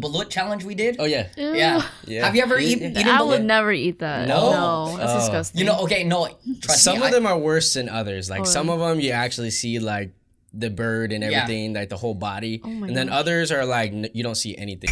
balut challenge we did. Oh yeah. Yeah. Have you ever eaten I balut? would never eat that. No, that's disgusting. You know, okay, no, trust me. Some of them are worse than others. Like some of them, you actually see like the bird and everything, like the whole body, and then others are like you don't see anything.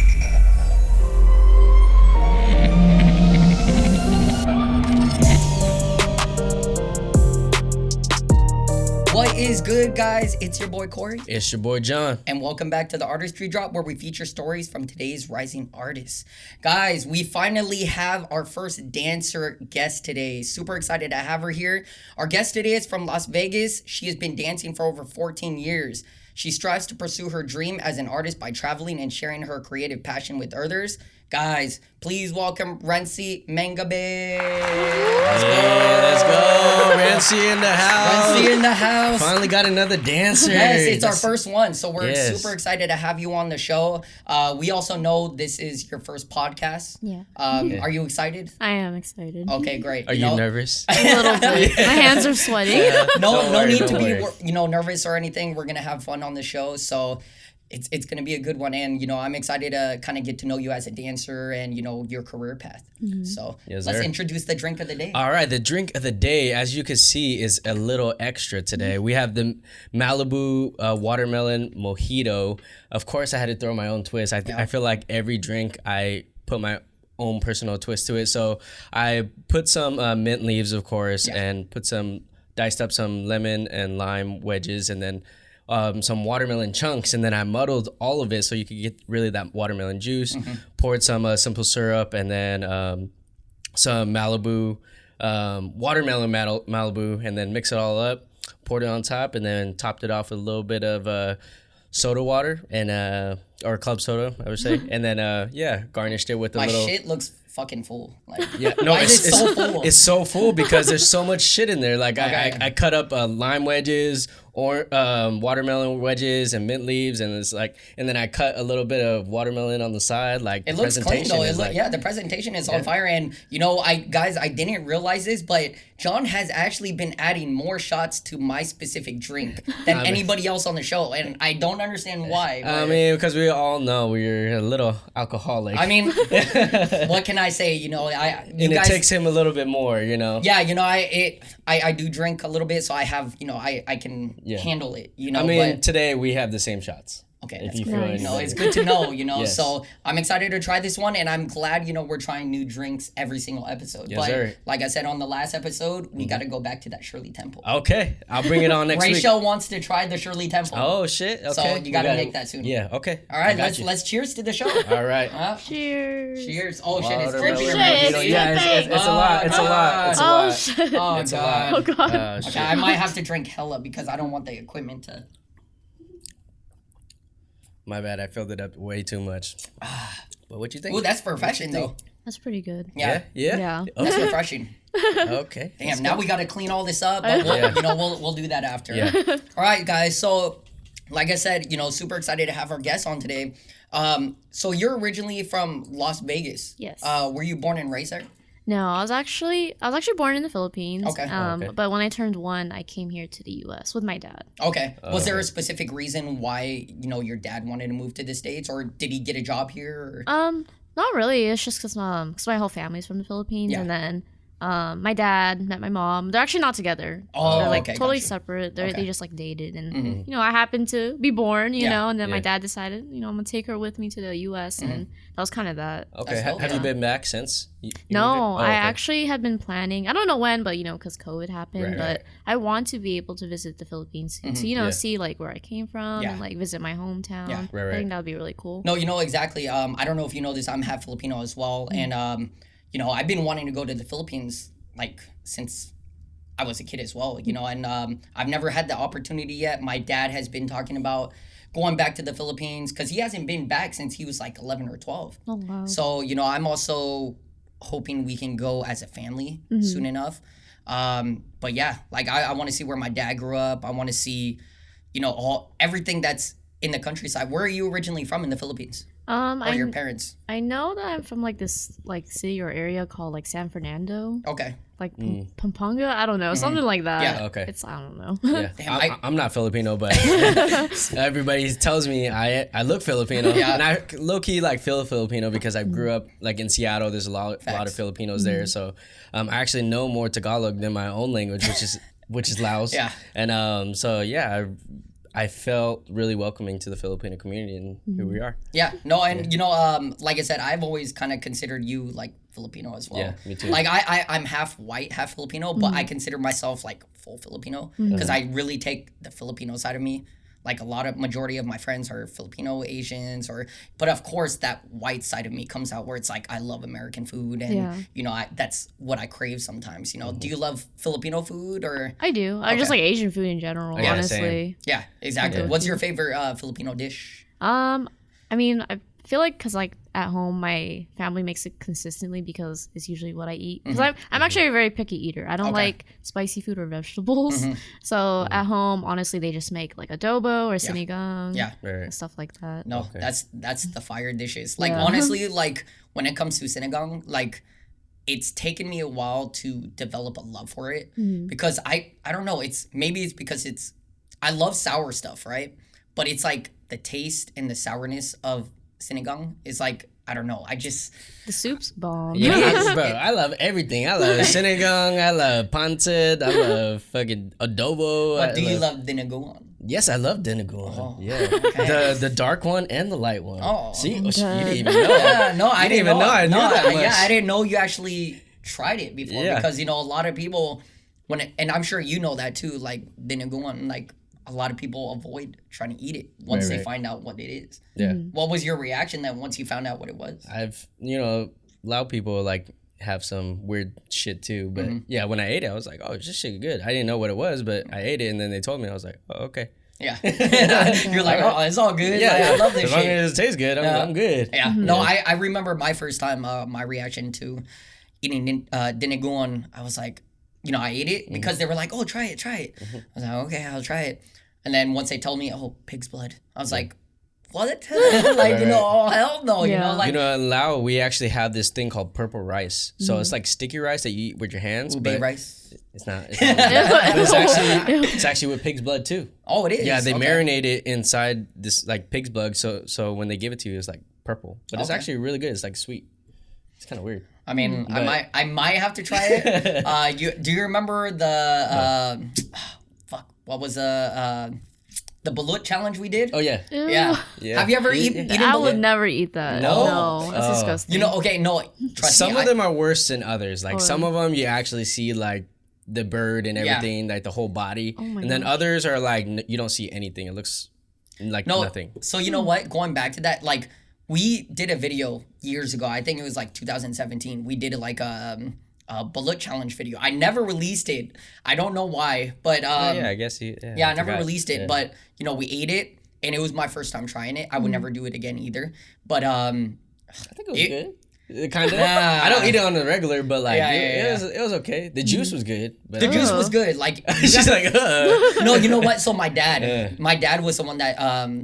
What is good, guys? It's your boy Corey. It's your boy John. And welcome back to the Artistry Drop, where we feature stories from today's rising artists. Guys, we finally have our first dancer guest today. Super excited to have her here. Our guest today is from Las Vegas. She has been dancing for over 14 years. She strives to pursue her dream as an artist by traveling and sharing her creative passion with others. Guys, please welcome Rhency Mangabay. Let's go. Rhency in the house. Rhency in the house. Finally got another dancer. Yes, it's our first one. So we're super excited to have you on the show. We also know this is your first podcast. Yeah. Are you excited? I am excited. Okay, great. Are you nervous? A little bit. My hands are sweating. No need to be nervous or anything. We're gonna have fun on the show. So it's going to be a good one. And, I'm excited to kind of get to know you as a dancer and, your career path. Mm-hmm. So let's introduce the drink of the day. All right. The drink of the day, as you can see, is a little extra today. We have the Malibu watermelon mojito. Of course, I had to throw my own twist. I feel like every drink I put my own personal twist to it. So I put some mint leaves, of course, and diced up some lemon and lime wedges, and then some watermelon chunks, and then I muddled all of it so you could get really that watermelon juice. Poured some simple syrup, and then some Malibu, watermelon Malibu, and then mix it all up. Poured it on top, and then topped it off with a little bit of soda water and or club soda, I would say, and then garnished it with a little. My shit looks fucking full. Like, why is it so full? It's so full because there's so much shit in there. Like I cut up lime wedges or watermelon wedges and mint leaves, and and then I cut a little bit of watermelon on the side. Like it looks clean though. The presentation is on fire, and I didn't realize this, but John has actually been adding more shots to my specific drink than anybody else on the show, and I don't understand why. I mean, because we all know we're a little alcoholic. I mean, what can I say? It takes him a little bit more, Yeah, I do drink a little bit, so I have, I can handle it, I mean, today we have the same shots. Okay, that's good. It's good to know, Yes. So I'm excited to try this one, and I'm glad, we're trying new drinks every single episode. Yes, but sir. Like I said on the last episode, we got to go back to that Shirley Temple. Okay, I'll bring it on next week. Rachel wants to try the Shirley Temple. Oh, shit. Okay. So you got to make that soon. Yeah, okay. All right, let's cheers to the show. All right. Cheers. Cheers. Oh, shit, it's dripping. dripping. Yeah, it's a lot. It's a lot. Oh, shit. Oh, it's God. Oh, God. Okay, I might have to drink hella because I don't want the equipment to... My bad, I filled it up way too much. But what you think? Ooh, that's refreshing though. That's pretty good. Yeah. That's refreshing. Okay. Damn, now we got to clean all this up, but we'll do that after. Yeah. All right, guys. So, like I said, super excited to have our guest on today. So you're originally from Las Vegas. Yes. Were you born and raised there? No, I was actually born in the Philippines. Okay. But when I turned 1, I came here to the U.S. with my dad. Okay. Was there a specific reason why your dad wanted to move to the States, or did he get a job here? Or? Not really. It's just because my whole family's from the Philippines, and then my dad met my mom. They're actually not together. Oh, they're okay, totally gotcha. separate. They just dated, and I happened to be born, and then my dad decided, I'm gonna take her with me to the U.S. and that was kind of that. Okay, have you been back since? No, I actually had been planning. I don't know when, but because COVID happened. But I want to be able to visit the Philippines soon, to see where I came from and visit my hometown. Yeah. I think that would be really cool. No, exactly. I don't know if you know this. I'm half Filipino as well, and I've been wanting to go to the Philippines since I was a kid as well, and I've never had the opportunity yet. My dad has been talking about going back to the Philippines because he hasn't been back since he was 11 or 12. Oh, wow. So, I'm also hoping we can go as a family soon enough. But yeah, I want to see where my dad grew up. I want to see, everything that's in the countryside. Where are you originally from in the Philippines? Or your parents? I know that I'm from like this like city or area called like San Fernando. Okay. Like Pampanga, I don't know, something like that. Yeah, okay. It's I don't know. Yeah, Damn, I'm not Filipino, but everybody tells me I look Filipino, and I low key like feel Filipino because I grew up like in Seattle. There's a lot of Filipinos there, so I actually know more Tagalog than my own language, which is Laos. Yeah, and so yeah. I felt really welcoming to the Filipino community, and here we are. Yeah, no, and you know, like I said, I've always kind of considered you like Filipino as well. Yeah, me too. Like I'm half white, half Filipino, but I consider myself like full Filipino because I really take the Filipino side of me. Like majority of my friends are Filipino, Asians, but of course that white side of me comes out where it's like I love American food and you know that's what I crave sometimes. You know, do you love Filipino food or? I do. I just like Asian food in general. Yeah, honestly. Yeah, exactly. What's your favorite Filipino dish? I mean, I feel like because like at home my family makes it consistently because it's usually what I eat. Because I'm actually a very picky eater. I don't like spicy food or vegetables. So at home, honestly, they just make like adobo or sinigang. Yeah, and stuff like that. No, that's the fire dishes. Like honestly, like when it comes to sinigang, like it's taken me a while to develop a love for it because I don't know. It's because I love sour stuff, right? But it's like the taste and the sourness of sinigang is like I don't know. The soup's bomb. Yeah, bro, I love everything. I love sinigang. I love pancit. I love fucking adobo. But do you love dinuguan? Yes, I love dinuguan. Oh, yeah, the dark one and the light one. Oh, see, you okay. didn't even know. Yeah, no, I didn't even know. I knew that much. Yeah, I didn't know you actually tried it before because you know a lot of people and I'm sure you know that too. Like dinuguan, like. A lot of people avoid trying to eat it once they find out what it is. Yeah. What was your reaction then once you found out what it was? I've, Lao people like have some weird shit too. But yeah, when I ate it, I was like, oh, this shit good. I didn't know what it was, but I ate it and then they told me, I was like, oh, okay. Yeah. You're like, oh, it's all good. Yeah, like, I love this shit. As long as it tastes good, I'm good. Yeah. No, I remember my first time, my reaction to eating dinuguan, I was like, I ate it because they were like, oh, try it. I was like, okay, I'll try it. And then once they told me, oh, pig's blood, I was like, what? Like, oh, hell no, like. In Lao, we actually have this thing called purple rice. So it's like sticky rice that you eat with your hands. Ube rice? It's not. It's actually with pig's blood too. Oh, it is? Yeah, they marinate it inside this like pig's blood. So when they give it to you, it's like purple. But it's actually really good. It's like sweet. It's kind of weird. I mean, I might have to try it. Do you remember the what was the Balut challenge we did? Oh yeah. Yeah. Have you ever eaten Balut? I would never eat that. No, that's disgusting. Okay, no. Trust some me, of them are worse than others. Like some of them, you actually see like the bird and everything, like the whole body, and then others are like you don't see anything. It looks like nothing. So you know what? Going back to that, like. We did a video years ago. I think it was like 2017. We did like a Balut challenge video. I never released it. I don't know why, but I guess I never released it. But we ate it, and it was my first time trying it. I would never do it again either. But I think it was good. Kind of. I don't eat it on the regular, but like it was okay. The juice was good. But the juice was good. Like she's like, no, you know what? So my dad was the one that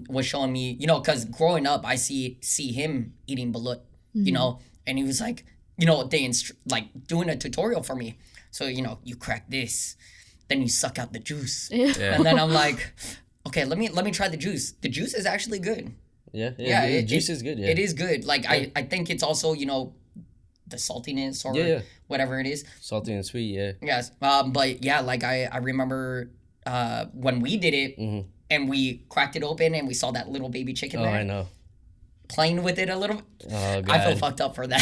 was showing me, because growing up, I see him eating balut, and he was like, they doing a tutorial for me. So you crack this, then you suck out the juice, and then I'm like, okay, let me try the juice. The juice is actually good. Yeah, the juice is good. Yeah. It is good. Like I think it's also the saltiness or whatever it is. Salty and sweet, yeah. Yes, but yeah, like I remember when we did it and we cracked it open and we saw that little baby chicken there. I know. Playing with it a little. Oh God. I feel fucked up for that.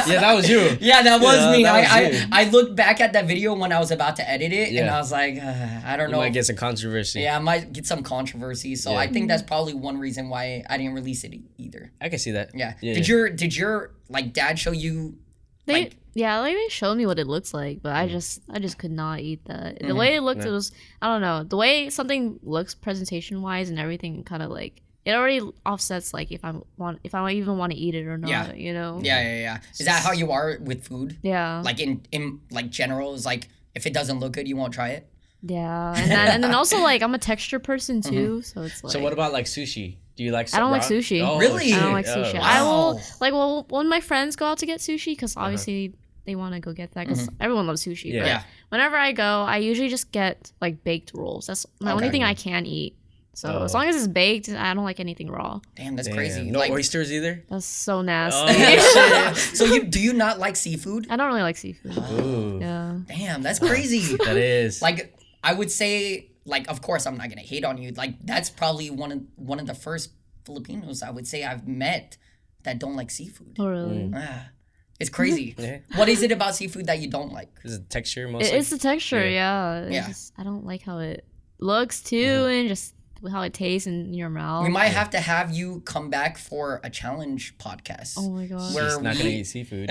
Yeah, that was you. Yeah, that was me. That was you. I looked back at that video when I was about to edit it, and I was like, I don't know. You might get some controversy. Yeah, I might get some controversy. So I think that's probably one reason why I didn't release it either. I can see that. Yeah. Did your like dad show you? They showed me what it looks like, but I just could not eat that. The way it looked, it was, I don't know, the way something looks presentation wise and everything, kind of like. It already offsets like if I even want to eat it or not, Yeah. Is that how you are with food? Yeah. Like in like general, is like if it doesn't look good, you won't try it? Yeah, and then also like I'm a texture person too, so it's like. So what about like sushi? Do you like? I don't like sushi. Oh, Really? I don't like sushi. Oh. I will Wow. like when my friends go out to get sushi because obviously they want to go get that because everyone loves sushi. Yeah. But Yeah. whenever I go, I usually just get like baked rolls. That's my only thing I can eat. So as long as it's baked, I don't like anything raw. Damn, that's Damn. crazy. No Like, oysters either. That's so nasty. Oh shit. so do you not like seafood? I don't really like seafood. Ooh, Yeah. Damn, that's crazy. that is. Like, I would say, like, of course, I'm not gonna hate on you. Like, that's probably one of the first Filipinos I would say I've met that don't like seafood. Oh really? Ah, it's crazy. Yeah. What is it about seafood that you don't like? Is it texture mostly? It's the texture. Yeah. Yeah. It's Yeah. just- I don't like how it looks too, and just how it tastes in your mouth. We might have to have you come back for a challenge podcast. Oh my god. Where She's not gonna we- eat seafood.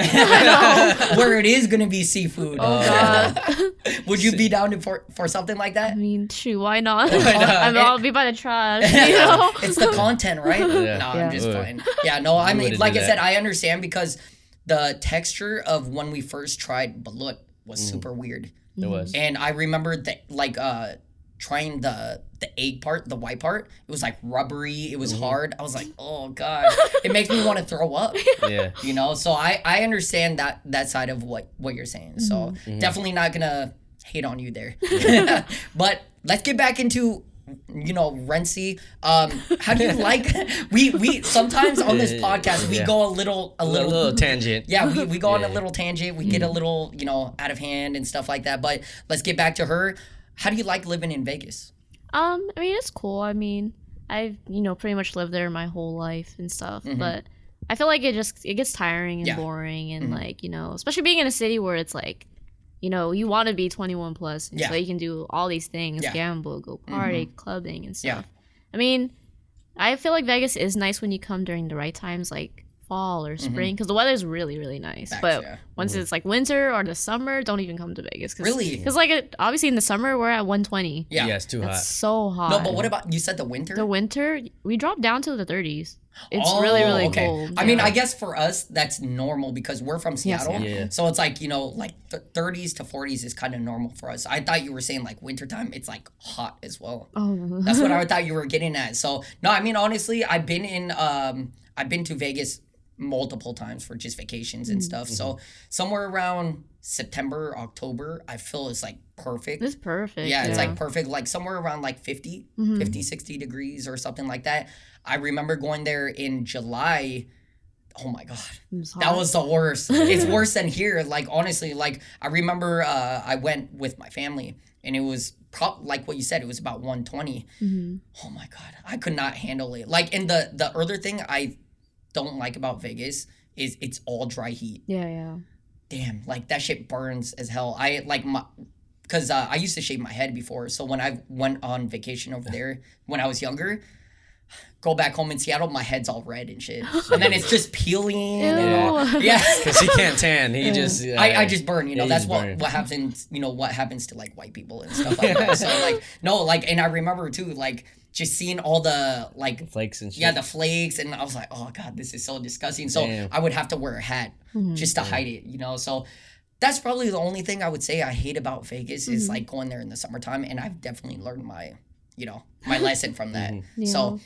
where it is gonna be seafood. Oh god. Would you be down for something like that? I mean, shoot, why not? not? I mean, I'll be by the trash, you know? It's the content, right? Yeah. No, Yeah. I'm just Would. playing. Yeah, no, I mean, wouldn't like do I that. said, I understand because the texture of when we first tried Balut was super weird. It was. And I remember that, like, trying the egg part, the white part. It was like rubbery. It was hard. I was like, oh god, it makes me want to throw up. Yeah. You know, so I understand that side of what you're saying. So definitely not gonna hate on you there. But let's get back into Rhency. How do you like? We sometimes on this podcast we Yeah. go a little A little tangent. yeah, we go on a Yeah. little tangent. We get a little, out of hand and stuff like that. But let's get back to her. How do you like living in Vegas? I mean, it's cool. I mean, I've, pretty much lived there my whole life and stuff, but I feel like it gets tiring and Yeah. boring and like, especially being in a city where it's like, you want to be 21 plus, and Yeah. so you can do all these things, Yeah. gamble, go party, clubbing and Yeah. stuff. I mean, I feel like Vegas is nice when you come during the right times, like fall or spring, because the weather is really, really nice. Facts, but yeah. once it's like winter or the summer, don't even come to Vegas. Cause, Really? Because obviously in the summer we're at 120. Yeah. Yeah, it's too hot. That's so hot. No, but what about you said the winter? the winter? We dropped down to the 30s. It's really, really cold. I mean, yeah. I guess for us that's normal because we're from Seattle. Seattle. Yeah. So it's like, like 30s to 40s is kind of normal for us. I thought you were saying like wintertime, it's like hot as well. Oh, no. That's what I thought you were getting at. So no, I mean honestly, I've been to Vegas multiple times for just vacations and stuff. So somewhere around September, October, I feel it's like perfect. It's perfect. Yeah, it's like perfect, like somewhere around like 50, 60 degrees or something like that. I remember going there in July. Oh my God. That was the worst. It's worse than here. Like, honestly, like, I remember I went with my family and it was like what you said, it was about 120. Oh my God. I could not handle it. Like, and the other thing I don't like about Vegas is it's all dry heat. Yeah. Damn, like that shit burns as hell. I like because I used to shave my head before. So when I went on vacation over there when I was younger, go back home in Seattle, my head's all red and shit, and then it's just peeling. And all. Yeah, Because he can't tan. He just. I just burn. Yeah, That's you what burn. what happens. What happens to like white people and stuff like that. So like no, like, and I remember too, like just seeing all the like flakes and shit. yeah, the flakes, and I was like, oh God, this is so disgusting. So Damn. I would have to wear a hat just to hide it, So that's probably the only thing I would say I hate about Vegas is like going there in the summertime, and I've definitely learned my, my lesson from that. So,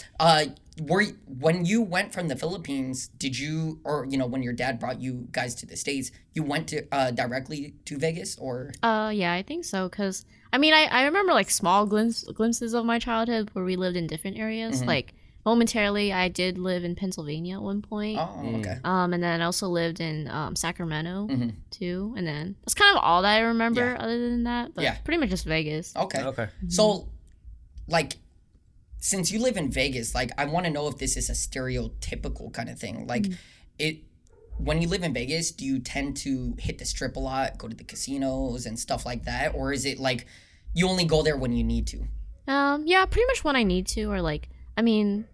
when you went from the Philippines, did you, or when your dad brought you guys to the States, you went to directly to Vegas, or? Yeah, I think so. Cause I mean, I remember like small glimpses of my childhood where we lived in different areas. Like momentarily, I did live in Pennsylvania at one point. Oh, okay. And then I also lived in Sacramento too. And then that's kind of all that I remember other than that. But Yeah. pretty much just Vegas. Okay. Okay. So, like, since you live in Vegas, like, I want to know if this is a stereotypical kind of thing. Like, when you live in Vegas, do you tend to hit the strip a lot, go to the casinos and stuff like that? Or is it like you only go there when you need to? Yeah, pretty much when I need to, or like, I mean,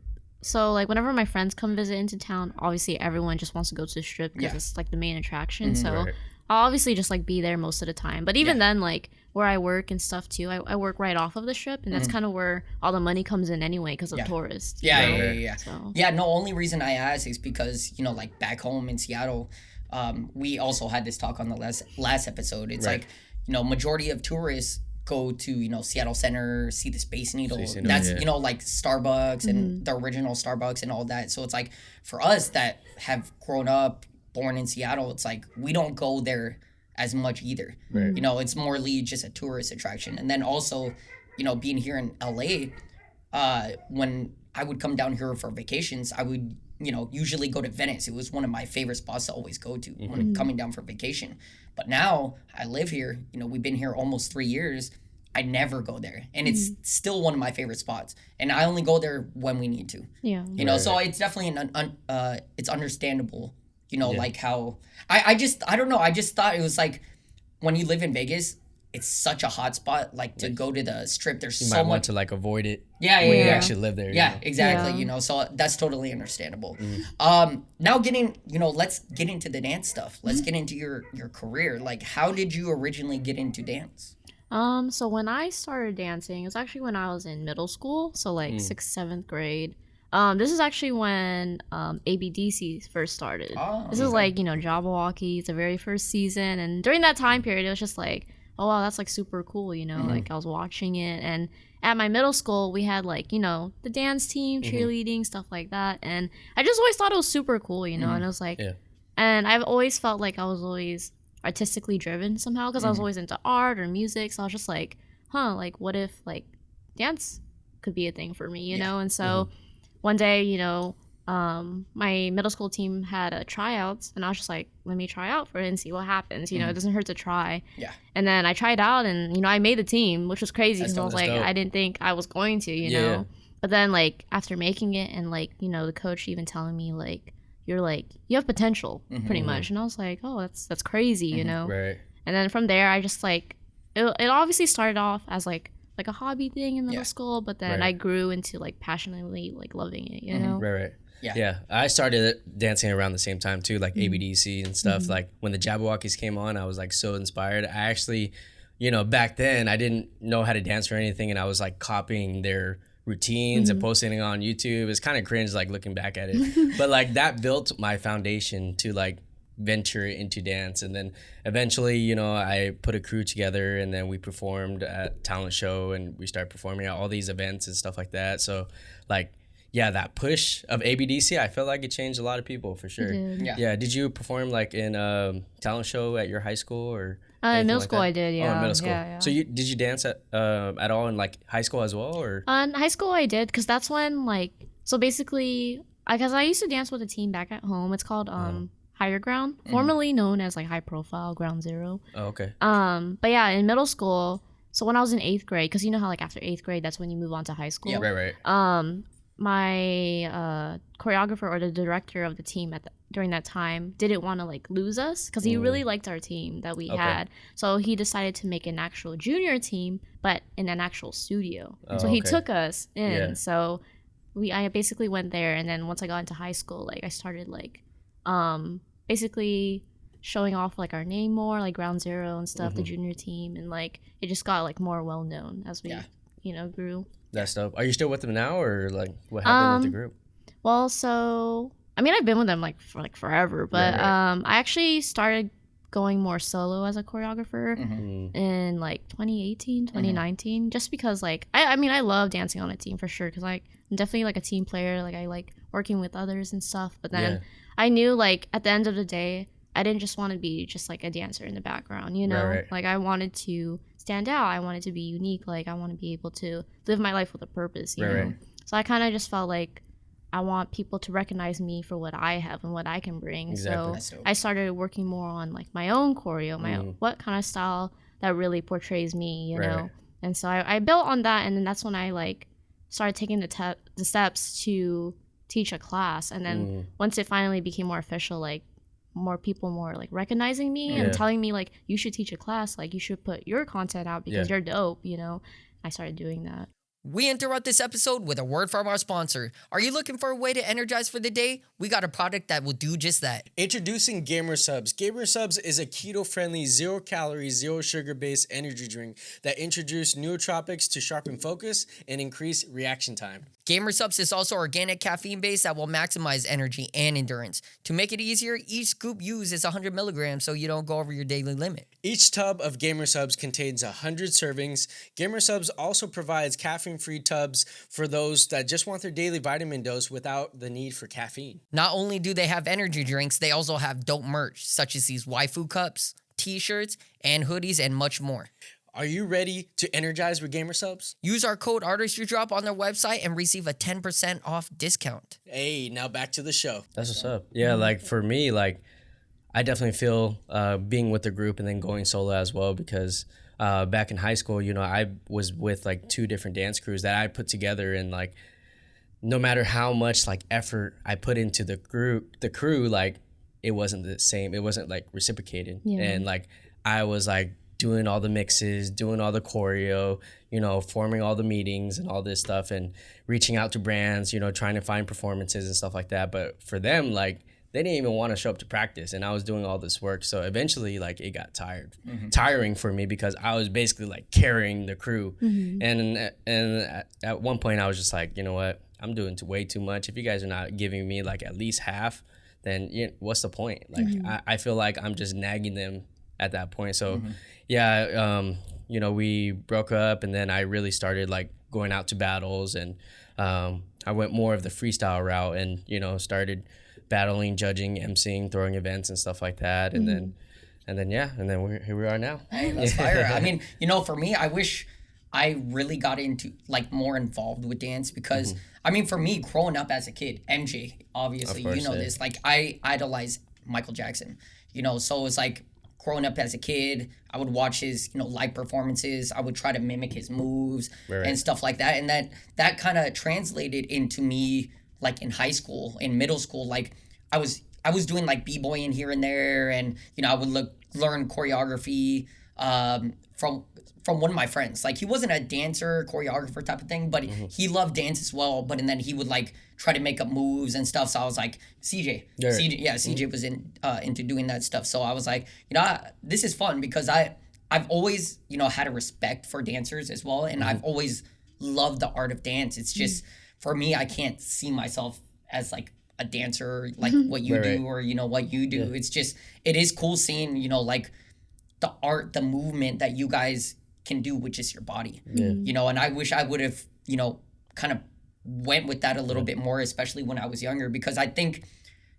so like whenever my friends come visit into town, obviously everyone just wants to go to the strip because it's like the main attraction. So Right. I'll obviously just like be there most of the time. But even then, like where I work and stuff too, I work right off of the strip, and that's kind of where all the money comes in anyway because of tourists. Yeah, you know? yeah. So. Yeah, no, only reason I ask is because, like back home in Seattle, we also had this talk on the last episode. It's Right. like, majority of tourists go to, you know, Seattle Center, see the Space Needle. Space Needle, That's, yeah. you know, like Starbucks and the original Starbucks and all that. So it's like for us that have grown up, born in Seattle, it's like we don't go there as much either. Right. You know, it's more just a tourist attraction. And then also, you know, being here in LA, when I would come down here for vacations, I would, you know, usually go to Venice. It was one of my favorite spots to always go to when coming down for vacation. But now I live here, you know, we've been here almost 3 years. I never go there. And it's still one of my favorite spots. And I only go there when we need to. Yeah. You know, so it's definitely it's understandable, you know, like how I don't know. I just thought it was like when you live in Vegas, it's such a hot spot. Like to go to the Strip, there's You so might much want to like avoid it when when Yeah. you actually live there. yeah, You know? exactly. Yeah. You know, so that's totally understandable. Now getting, you know, let's get into the dance stuff. Let's get into your career. Like, how did you originally get into dance? So when I started dancing, it was actually when I was in middle school, so like sixth, seventh grade. This is actually when ABDC first started. Oh, This is okay. like, you know, Jabberwockies, the very first season, and during that time period, it was just like, oh wow, that's like super cool, you know. Like I was watching it, and at my middle school, we had like, you know, the dance team, cheerleading, stuff like that, and I just always thought it was super cool, you know. And it was like, Yeah. and I've always felt like I was always artistically driven somehow because I was always into art or music. So I was just like, like what if like dance could be a thing for me, you know? And so one day, you know, my middle school team had a tryouts, and I was just like, let me try out for it and see what happens. You know, it doesn't hurt to try. Yeah. And then I tried out, and you know, I made the team, which was crazy That's because I was dope. like, That's dope. I didn't think I was going to, you Yeah. know. But then like after making it, and like, you know, the coach even telling me like, you're like, you have potential pretty much. And I was like, oh, that's crazy, you know. Right. And then from there, I just like it obviously started off as like a hobby thing in middle school, but then Right. I grew into like passionately like loving it, you know. Right. Yeah. Yeah. I started dancing around the same time too, like ABDC and stuff. Like when the Jabberwockies came on, I was like so inspired. I actually, you know, back then I didn't know how to dance or anything, and I was like copying their routines and posting it on YouTube. It's kind of cringe like looking back at it. But like that built my foundation to like venture into dance. And then eventually, you know, I put a crew together, and then we performed at talent show, and we started performing at all these events and stuff like that. So like, yeah, that push of ABDC, I felt like it changed a lot of people for sure. did. Yeah. Did you perform like in talent show at your high school or In anything middle like school that? I did, Oh, yeah. in middle school. Yeah. So did you dance at all in like high school as well, or? In high school I did, because that's when like, so basically, because I used to dance with a team back at home. It's called Higher Ground, formerly known as like High Profile Ground Zero. Oh, okay. But yeah, in middle school, so when I was in 8th grade, because you know how like after 8th grade, that's when you move on to high school. Yeah. Right. My choreographer or the director of the team during that time didn't want to like lose us because he really liked our team that we had. So he decided to make an actual junior team, but in an actual studio. Oh, So he okay. took us in. Yeah. So I basically went there, and then once I got into high school, like I started like basically showing off like our name more, like Ground Zero and stuff, the junior team, and like it just got like more well known as we you know grew. That's dope. Are you still with them now, or like what happened with the group? Well, so I mean, I've been with them like for like forever, but Right. I actually started going more solo as a choreographer Mm-hmm. in like 2018, 2019, just because like I mean, I love dancing on a team for sure, because like I'm definitely like a team player. Like I like working with others and stuff. But then Yeah. I knew like at the end of the day, I didn't just want to be just like a dancer in the background, you know. Right. Like I wanted to stand out. I wanted to be unique. Like I want to be able to live my life with a purpose, you know. Right. So I kind of just felt like I want people to recognize me for what I have and what I can bring. Exactly. That's So dope. I started working more on like my own choreo, my own, what kind of style that really portrays me, you know. Right. And so I built on that, and then that's when I like started taking the steps to teach a class. And then once it finally became more official, like more people more like recognizing me Yeah. and telling me like, you should teach a class, like you should put your content out because Yeah. you're dope, you know. I started doing that. We interrupt this episode with a word from our sponsor. Are you looking for a way to energize for the day? We got a product that will do just that. Introducing Gamer Subs. Gamer Subs is a keto-friendly, zero-calorie, zero-sugar-based energy drink that introduces nootropics to sharpen focus and increase reaction time. Gamer Subs is also organic caffeine-based that will maximize energy and endurance. To make it easier, each scoop used is 100 milligrams so you don't go over your daily limit. Each tub of Gamer Subs contains 100 servings. Gamer Subs also provides caffeine-free tubs for those that just want their daily vitamin dose without the need for caffeine. Not only do they have energy drinks, they also have dope merch, such as these waifu cups, t-shirts, and hoodies, and much more. Are you ready to energize with Gamer Subs? Use our code Artistry Drop on their website and receive a 10% off discount. Hey, now back to the show. That's what's up. Yeah, like for me, like I definitely feel being with the group and then going solo as well, because back in high school, you know, I was with like 2 different dance crews that I put together, and like no matter how much like effort I put into the crew, like it wasn't the same. It wasn't like reciprocated. Yeah. And like I was like doing all the mixes, doing all the choreo, you know, forming all the meetings and all this stuff, and reaching out to brands, you know, trying to find performances and stuff like that. But for them, like they didn't even want to show up to practice, and I was doing all this work. So eventually, like it got tiring for me, because I was basically like carrying the crew. And at one point I was just like, you know what, I'm doing way too much. If you guys are not giving me like at least half, then what's the point? Like I feel like I'm just nagging them at that point. So you know, we broke up, and then I really started like going out to battles, and I went more of the freestyle route, and you know, started battling, judging, emceeing, throwing events and stuff like that. And then here we are now. Hey, that's fire. I mean, you know, for me, I wish I really got into like more involved with dance, because I mean, for me, growing up as a kid, MJ, obviously, you know this, like I idolize Michael Jackson, you know, so it's like growing up as a kid, I would watch his, you know, live performances. I would try to mimic his moves and stuff like that. And that kind of translated into me, like in high school, in middle school, like I was doing like b-boying here and there, and you know, I would learn choreography from one of my friends. Like he wasn't a dancer, choreographer type of thing, but he loved dance as well. But and then he would like try to make up moves and stuff. So I was like, CJ was into doing that stuff. So I was like, you know, this is fun, because I've always, you know, had a respect for dancers as well, and I've always loved the art of dance. It's just for me, I can't see myself as like a dancer, like what you do, or you know what you do. It's just, it is cool seeing, you know, like the art, the movement that you guys can do with just your body, you know. And I wish I would have, you know, kind of went with that a little bit more, especially when I was younger, because I think,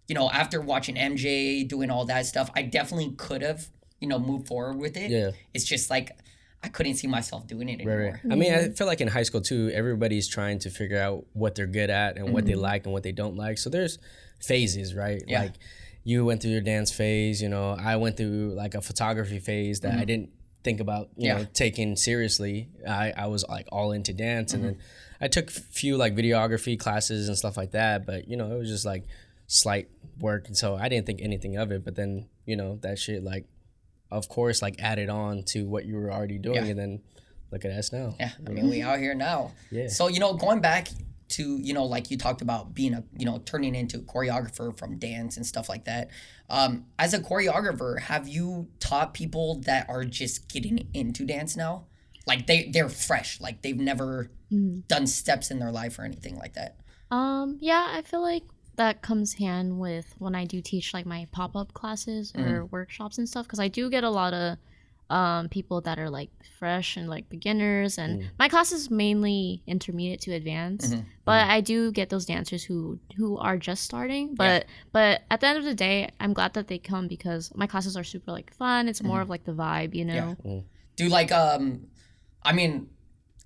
you know, after watching MJ doing all that stuff, I definitely could have, you know, moved forward with it. It's just like I couldn't see myself doing it anymore. I mean, I feel like in high school too, everybody's trying to figure out what they're good at and what they like and what they don't like. So there's phases, right? Like you went through your dance phase, you know, I went through like a photography phase that I didn't think about, you know, taking seriously. I was like all into dance, and then I took a few like videography classes and stuff like that, but you know, it was just like slight work, and so I didn't think anything of it. But then, you know, that shit like, of course, like added on to what you were already doing, and then look at us now. I mean, we out here now. So, you know, going back to, you know, like you talked about being a, you know, turning into a choreographer from dance and stuff like that. As a choreographer, have you taught people that are just getting into dance now? Like they're fresh, like they've never done steps in their life or anything like that. Yeah, I feel like that comes hand with when I do teach like my pop-up classes or workshops and stuff, because I do get a lot of people that are like fresh and like beginners, and my class is mainly intermediate to advanced, but I do get those dancers who are just starting, but at the end of the day, I'm glad that they come, because my classes are super like fun. It's more of like the vibe, you know. Do like I mean,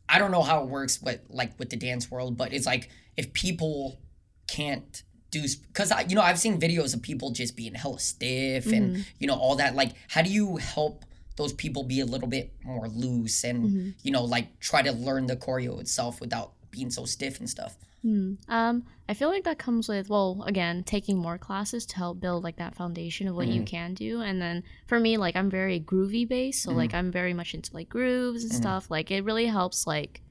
I don't know how it works, but like with the dance world, but it's like if people can't do, because you know, I've seen videos of people just being hella stiff and you know, all that. Like, how do you help those people be a little bit more loose and you know, like try to learn the choreo itself without being so stiff and stuff? I feel like that comes with, well, again, taking more classes to help build like that foundation of what you can do. And then for me, like I'm very groovy based, so like I'm very much into like grooves and stuff. Like it really helps like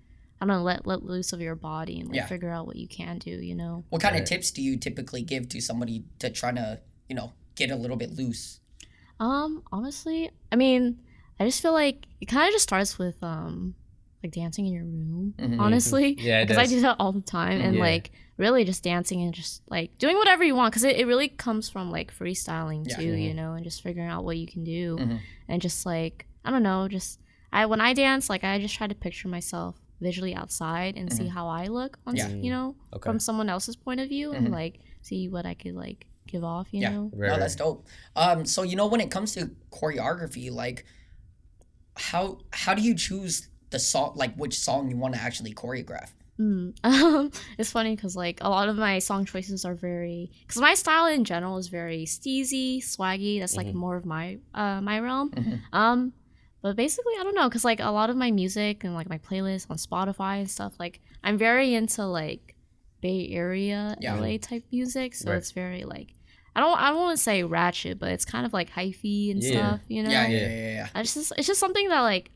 I don't know, let loose of your body and like figure out what you can do, you know. What kind of tips do you typically give to somebody to try to, you know, get a little bit loose? Honestly, I mean, I just feel like it kind of just starts with like dancing in your room, honestly. Yeah, because I do that all the time, and like really just dancing and just like doing whatever you want, because it really comes from like freestyling too, you know, and just figuring out what you can do, and just like I don't know, just when I dance, like I just try to picture myself visually outside and see how I look on you know, from someone else's point of view, and like see what I could like give off, you know. No, that's dope. So you know, when it comes to choreography, like how do you choose the song, like which song you want to actually choreograph? It's funny because like a lot of my song choices are very, because my style in general is very steezy, swaggy. That's like more of my my realm. But basically I don't know, because like a lot of my music and like my playlist on Spotify and stuff, like I'm very into like Bay Area LA type music, so it's very like I don't want to say ratchet, but it's kind of like hyphy and stuff, you know. Yeah. It's just something that like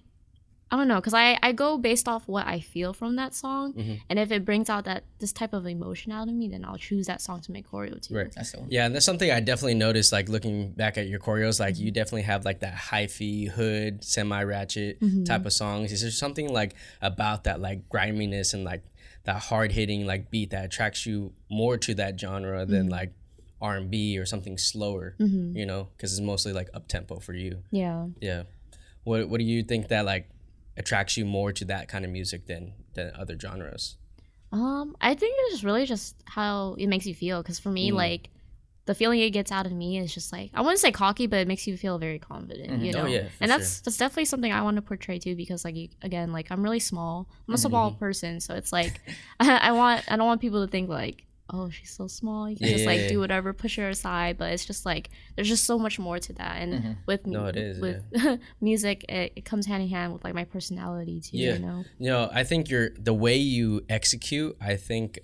I don't know, because I go based off what I feel from that song, and if it brings out this type of emotion out of me, then I'll choose that song to make choreo to. Right. That's dope. Yeah, and that's something I definitely noticed, like looking back at your choreos, like you definitely have like that hyphy, hood, semi-ratchet type of songs. Is there something like about that like griminess and like that hard-hitting like beat that attracts you more to that genre than like R&B or something slower, you know, because it's mostly like up-tempo for you? Yeah. What do you think that like attracts you more to that kind of music than other genres? I think it's really just how it makes you feel, because for me, like the feeling it gets out of me is just like, I wouldn't say cocky, but it makes you feel very confident, you know. And that's definitely something I want to portray too, because like again, like I'm really small. I'm a small person, so it's like I don't want people to think like, oh, she's so small, you can just like do whatever, push her aside. But it's just like there's just so much more to that, and with music, it comes hand in hand with like my personality too. You know, I think the way you execute, I think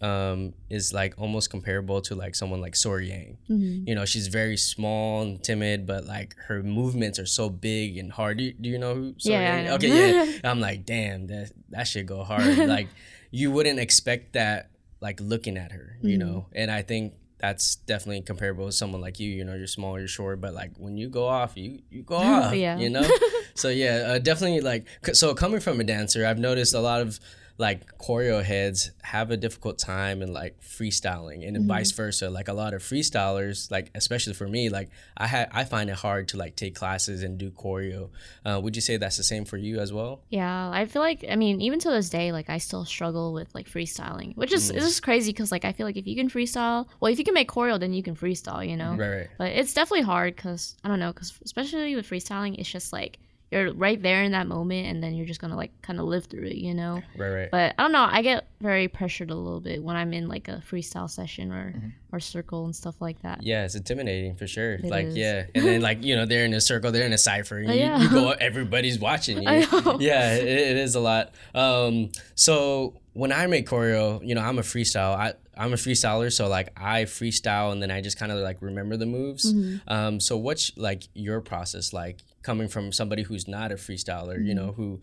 is like almost comparable to like someone like Sori Yang. You know, she's very small and timid, but like her movements are so big and hard. Do you know who Sori Yang? Okay, I'm like, damn, that should go hard. Like you wouldn't expect that, like looking at her, you know. And I think that's definitely comparable to someone like you know, you're small, you're short, but like when you go off, you go off, you know. So definitely like, so coming from a dancer, I've noticed a lot of like choreo heads have a difficult time in like freestyling, and vice versa. Like a lot of freestylers, like especially for me, like I find it hard to like take classes and do choreo. Would you say that's the same for you as well? Yeah, I feel like, I mean, even to this day, like I still struggle with like freestyling, which is it's just crazy, because like I feel like if you can freestyle, well, if you can make choreo, then you can freestyle, you know. Right. But it's definitely hard, because I don't know, because especially with freestyling, it's just like you're right there in that moment, and then you're just gonna like kind of live through it, you know. Right. But I don't know, I get very pressured a little bit when I'm in like a freestyle session or circle and stuff like that. Yeah, it's intimidating for sure. It like is. and then like, you know, they're in a circle, they're in a cipher, and you go, everybody's watching you. I know. Yeah, it is a lot. So when I make choreo, you know, I'm a freestyler, so like I freestyle and then I just kind of like remember the moves. So what's like your process like, coming from somebody who's not a freestyler, you know, who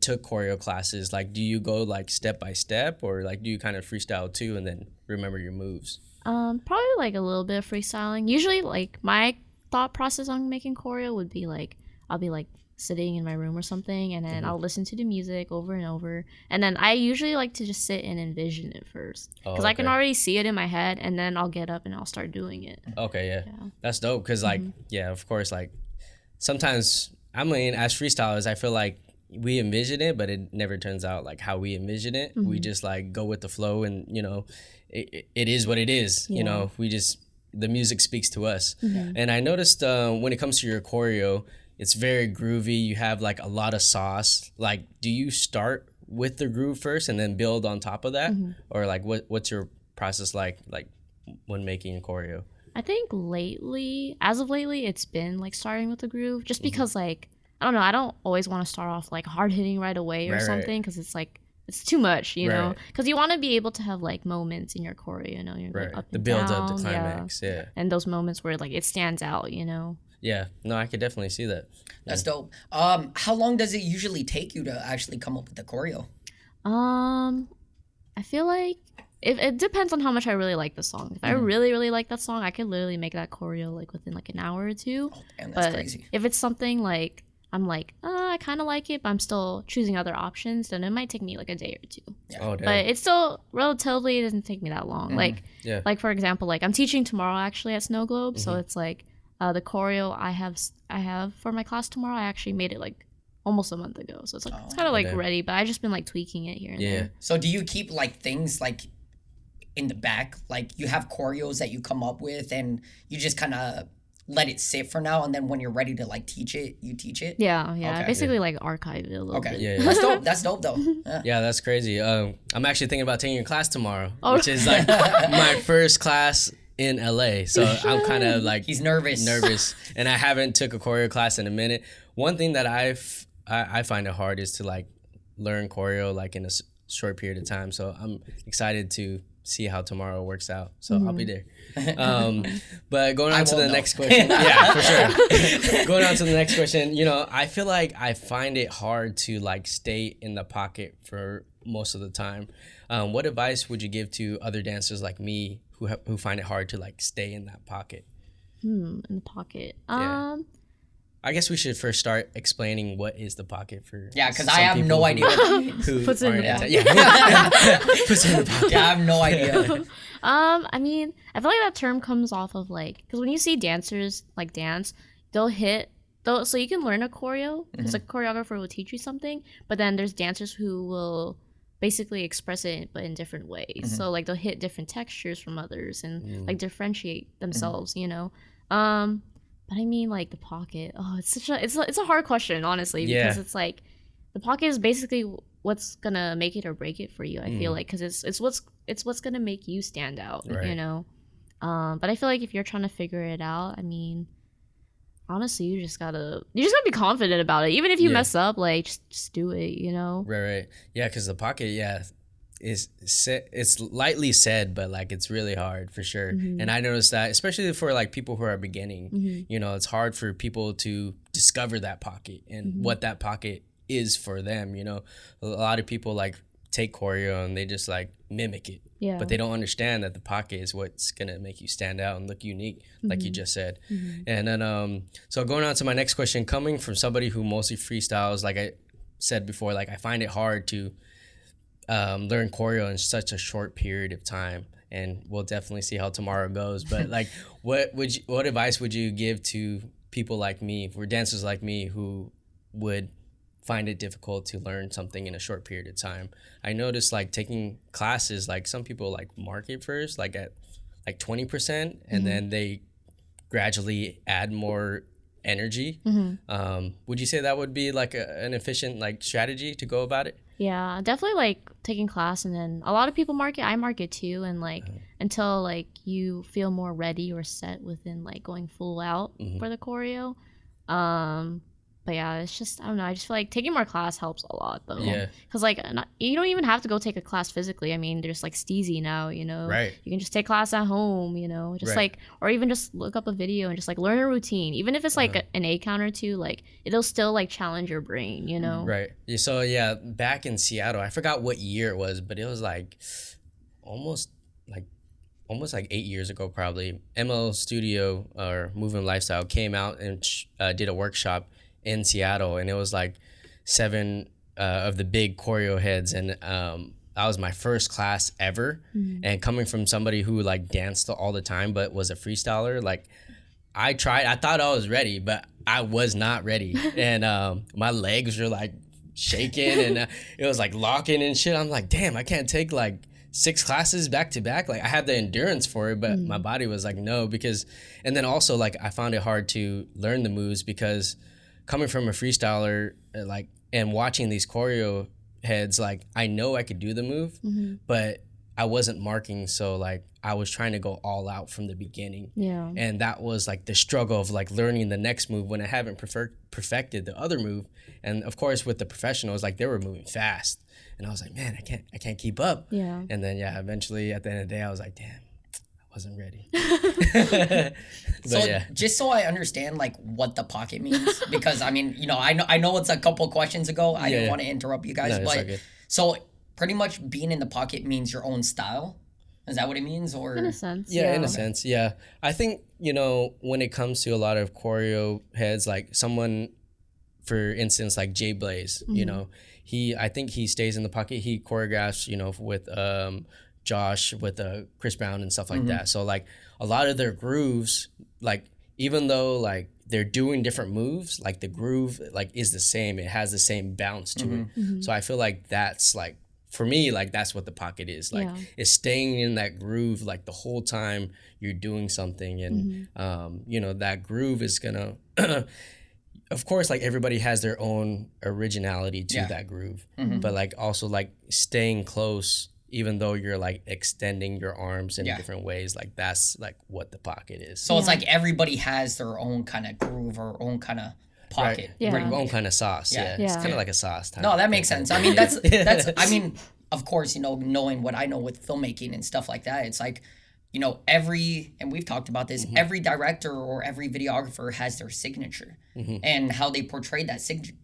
took choreo classes? Like, do you go like step by step, or like do you kind of freestyle too and then remember your moves? Probably like a little bit of freestyling. Usually like my thought process on making choreo would be like, I'll be like sitting in my room or something, and then I'll listen to the music over and over, and then I usually like to just sit and envision it first, because I can already see it in my head, and then I'll get up and I'll start doing it. That's dope, because like of course, like sometimes, I mean, as freestylers, I feel like we envision it, but it never turns out like how we envision it. We just like go with the flow, and you know, it is what it is. You know, the music speaks to us. And I noticed when it comes to your choreo, it's very groovy. You have like a lot of sauce. Like, do you start with the groove first and then build on top of that? Or like what's your process like when making a choreo? I think as of lately, it's been like starting with the groove, just because like, I don't know, I don't always want to start off like hard hitting right away or something, because it's like, it's too much, you know, because you want to be able to have like moments in your choreo, you know, you're like up and the build down, up, the climax, and those moments where like it stands out, you know. Yeah, no, I could definitely see that. That's dope. How long does it usually take you to actually come up with the choreo? I feel like it depends on how much I really like the song. If I really, really like that song, I could literally make that choreo like within like an hour or two. Oh, damn, that's but crazy. if it's something like I'm like, I kind of like it, but I'm still choosing other options, then it might take me like a day or two. Yeah. Oh, damn. But it's still relatively, it doesn't take me that long. Like for example, like I'm teaching tomorrow actually at Snow Globe, so it's like the choreo I have for my class tomorrow. I actually made it like almost a month ago, so it's like it's kind of like ready, but I just been like tweaking it here and there. So do you keep like things like in the back, like you have choreos that you come up with and you just kind of let it sit for now, and then when you're ready to like teach it, you teach it? Yeah. Okay. Basically like archive it a little bit. Yeah. That's dope though. Yeah, that's crazy. I'm actually thinking about taking your class tomorrow, which is like my first class in LA. So I'm kind of like He's nervous. And I haven't took a choreo class in a minute. One thing that I find it hard is to like learn choreo like in a short period of time. So I'm excited to see how tomorrow works out. So I'll be there. But going on to the next question. Yeah, for sure. Going on to the next question, you know, I feel like I find it hard to like stay in the pocket for most of the time. What advice would you give to other dancers like me who find it hard to like stay in that pocket? In the pocket. Yeah. I guess we should first start explaining what is the pocket for. Yeah, because I have no idea. Who Puts it in the aren't pocket. Puts it in the pocket. Yeah, I have no idea. I mean, I feel like that term comes off of like, because when you see dancers like dance, so you can learn a choreo because a choreographer will teach you something, but then there's dancers who will basically express it but in different ways. So like they'll hit different textures from others and like differentiate themselves, you know. But I mean, like the pocket. Oh, it's a hard question, honestly, because it's like the pocket is basically what's gonna make it or break it for you. I feel like because it's what's gonna make you stand out, you know. But I feel like if you're trying to figure it out, I mean, honestly, you just gotta be confident about it. Even if you mess up, like just do it, you know. Right. Yeah, because the pocket, it's lightly said, but like it's really hard for sure. And I noticed that especially for like people who are beginning, you know, it's hard for people to discover that pocket and what that pocket is for them. You know, a lot of people like take choreo and they just like mimic it, but they don't understand that the pocket is what's gonna make you stand out and look unique, like you just said. And then so going on to my next question, coming from somebody who mostly freestyles, like I said before, like I find it hard to learn choreo in such a short period of time, and we'll definitely see how tomorrow goes. But like, what advice would you give to people like me, for dancers like me, who would find it difficult to learn something in a short period of time? I noticed like taking classes, like some people like mark it first, like at like 20%, and then they gradually add more energy. Would you say that would be like an efficient like strategy to go about it? Yeah, definitely like taking class, and then a lot of people mark it. I mark it too, and like until like you feel more ready or set within like going full out for the choreo. But yeah, it's just, I don't know. I just feel like taking more class helps a lot though. Yeah. Because like you don't even have to go take a class physically. I mean, there's like Steezy now, you know. Right. You can just take class at home, you know. Just like, or even just look up a video and just like learn a routine. Even if it's like an 8 count or 2, like it'll still like challenge your brain, you know. Right. So yeah, back in Seattle, I forgot what year it was, but it was like almost like 8 years ago probably. ML Studio, or Movement Lifestyle, came out and did a workshop in Seattle, and it was like 7 of the big choreo heads, and that was my first class ever. And coming from somebody who like danced all the time but was a freestyler, like I thought I was ready, but I was not ready. And my legs were like shaking, and it was like locking and shit. I'm like, damn, I can't take like 6 classes back to back. Like I had the endurance for it, but my body was like, no, because, and then also like I found it hard to learn the moves, because coming from a freestyler, like, and watching these choreo heads, like I know I could do the move, but I wasn't marking. So like I was trying to go all out from the beginning. Yeah. And that was like the struggle of like learning the next move when I haven't perfected the other move. And of course with the professionals, like they were moving fast, and I was like, man, I can't keep up. Yeah. And then eventually at the end of the day, I was like, damn, wasn't ready. Just so I understand like what the pocket means, because I mean, you know, I know it's a couple questions ago. I didn't want to interrupt you guys, but so pretty much being in the pocket means your own style. Is that what it means? Or In a sense. Yeah, in a sense, yeah. I think, when it comes to a lot of choreo heads, like someone, for instance, like Jay Blaze, I think he stays in the pocket. He choreographs, with Josh, with Chris Brown and stuff like that. So like a lot of their grooves, like even though like they're doing different moves, like the groove like is the same. It has the same bounce to it. So I feel like that's like, for me, like that's what the pocket is. Like it's staying in that groove like the whole time you're doing something, and that groove is gonna of course, like everybody has their own originality to that groove, but like also like staying close, even though you're like extending your arms in different ways, like that's like what the pocket is. So it's like everybody has their own kind of groove or own kind of pocket. Right. Your own kind of sauce. Yeah. It's kind of like a sauce type. No, that makes sense. I mean, that's I mean, of course, knowing what I know with filmmaking and stuff like that, it's like, and we've talked about this, every director or every videographer has their signature, and how they portray that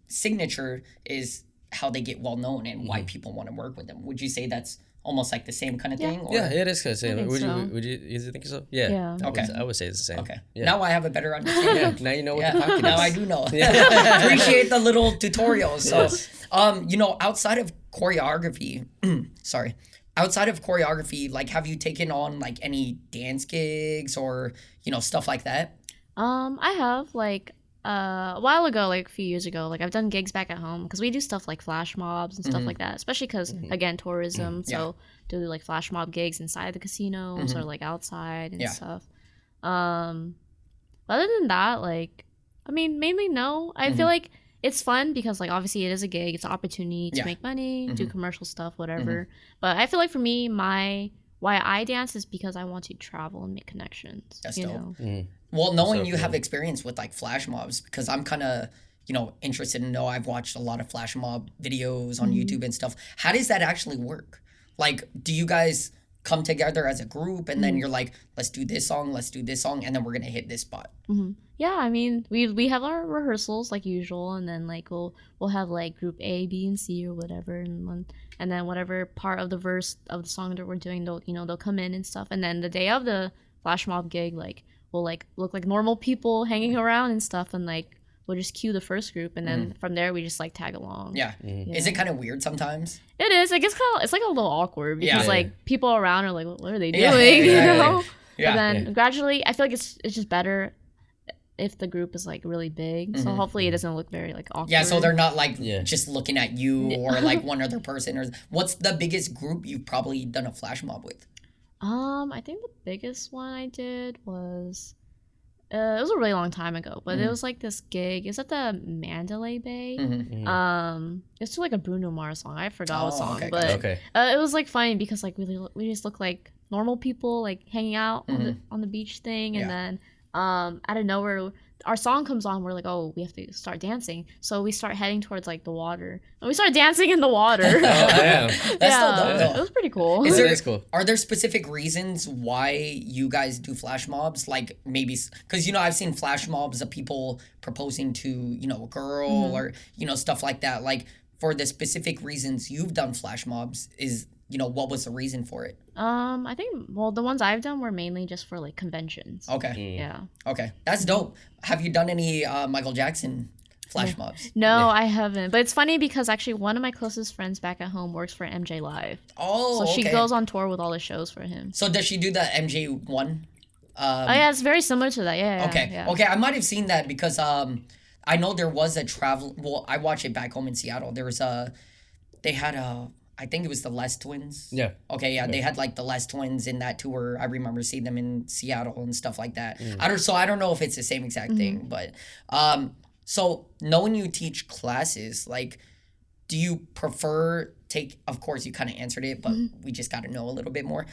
signature is how they get well known and why people want to work with them. Would you say that's almost like the same kind of thing? Or? Yeah, it is kind of the same. Would you think so? Yeah. Okay. I would say it's the same. Okay. Yeah. Now I have a better understanding. Now you know what the pocket is. Now I do know. Appreciate the little tutorials. So, outside of choreography, like, have you taken on like any dance gigs or stuff like that? I have like a while ago, like a few years ago, like I've done gigs back at home because we do stuff like flash mobs and stuff like that, especially because again, tourism. So do like flash mob gigs inside the casinos or like outside and stuff. But other than that, like, I mean, mainly no. I feel like it's fun because like obviously it is a gig, it's an opportunity to make money, do commercial stuff, whatever. But I feel like for me, why I dance is because I want to travel and make connections. That's dope. Well, knowing you have experience with like flash mobs, because I'm kind of, interested to know, I've watched a lot of flash mob videos on YouTube and stuff. How does that actually work? Like, do you guys come together as a group and then you're like, let's do this song, and then we're going to hit this spot? Yeah, I mean, we have our rehearsals like usual, and then like we'll have like group A, B, and C or whatever, and then whatever part of the verse of the song that we're doing, they'll come in and stuff, and then the day of the flash mob gig, like we'll like look like normal people hanging around and stuff, and like we'll just cue the first group, and then from there we just like tag along. Yeah. Is it kind of weird sometimes? It is. I guess it's like a little awkward because like people around are like, what are they doing? Yeah. But then gradually, I feel like it's just better if the group is like really big, so hopefully it doesn't look very like awkward. Yeah, so they're not like just looking at you or like one other person. Or what's the biggest group you've probably done a flash mob with? I think the biggest one I did was it was a really long time ago, but it was like this gig. It's at the Mandalay Bay. It's to like a Bruno Mars song. I forgot what song, but it was like funny because like we just look like normal people like hanging out on the beach thing, and then out of nowhere our song comes on. We're like, oh, we have to start dancing, so we start heading towards like the water, and we start dancing in the water. That's still dope though. It was pretty cool. Cool. Are there specific reasons why you guys do flash mobs? Like maybe because I've seen flash mobs of people proposing to a girl or stuff like that. Like for the specific reasons you've done flash mobs, is what was the reason for it? I think the ones I've done were mainly just for like conventions. Okay. Yeah. Okay, that's dope. Have you done any Michael Jackson flash mobs? No, I haven't. But it's funny because actually one of my closest friends back at home works for MJ Live. Oh, so she goes on tour with all the shows for him. So does she do the MJ one? Yeah, it's very similar to that. Yeah. Okay, I might have seen that because I know there was a travel. Well, I watched it back home in Seattle. There was they had I think it was the Les Twins. Yeah. Okay, yeah, they had like the Les Twins in that tour. I remember seeing them in Seattle and stuff like that. I don't know if it's the same exact thing, but so knowing you teach classes, like, do you prefer of course you kind of answered it, but we just got to know a little bit more.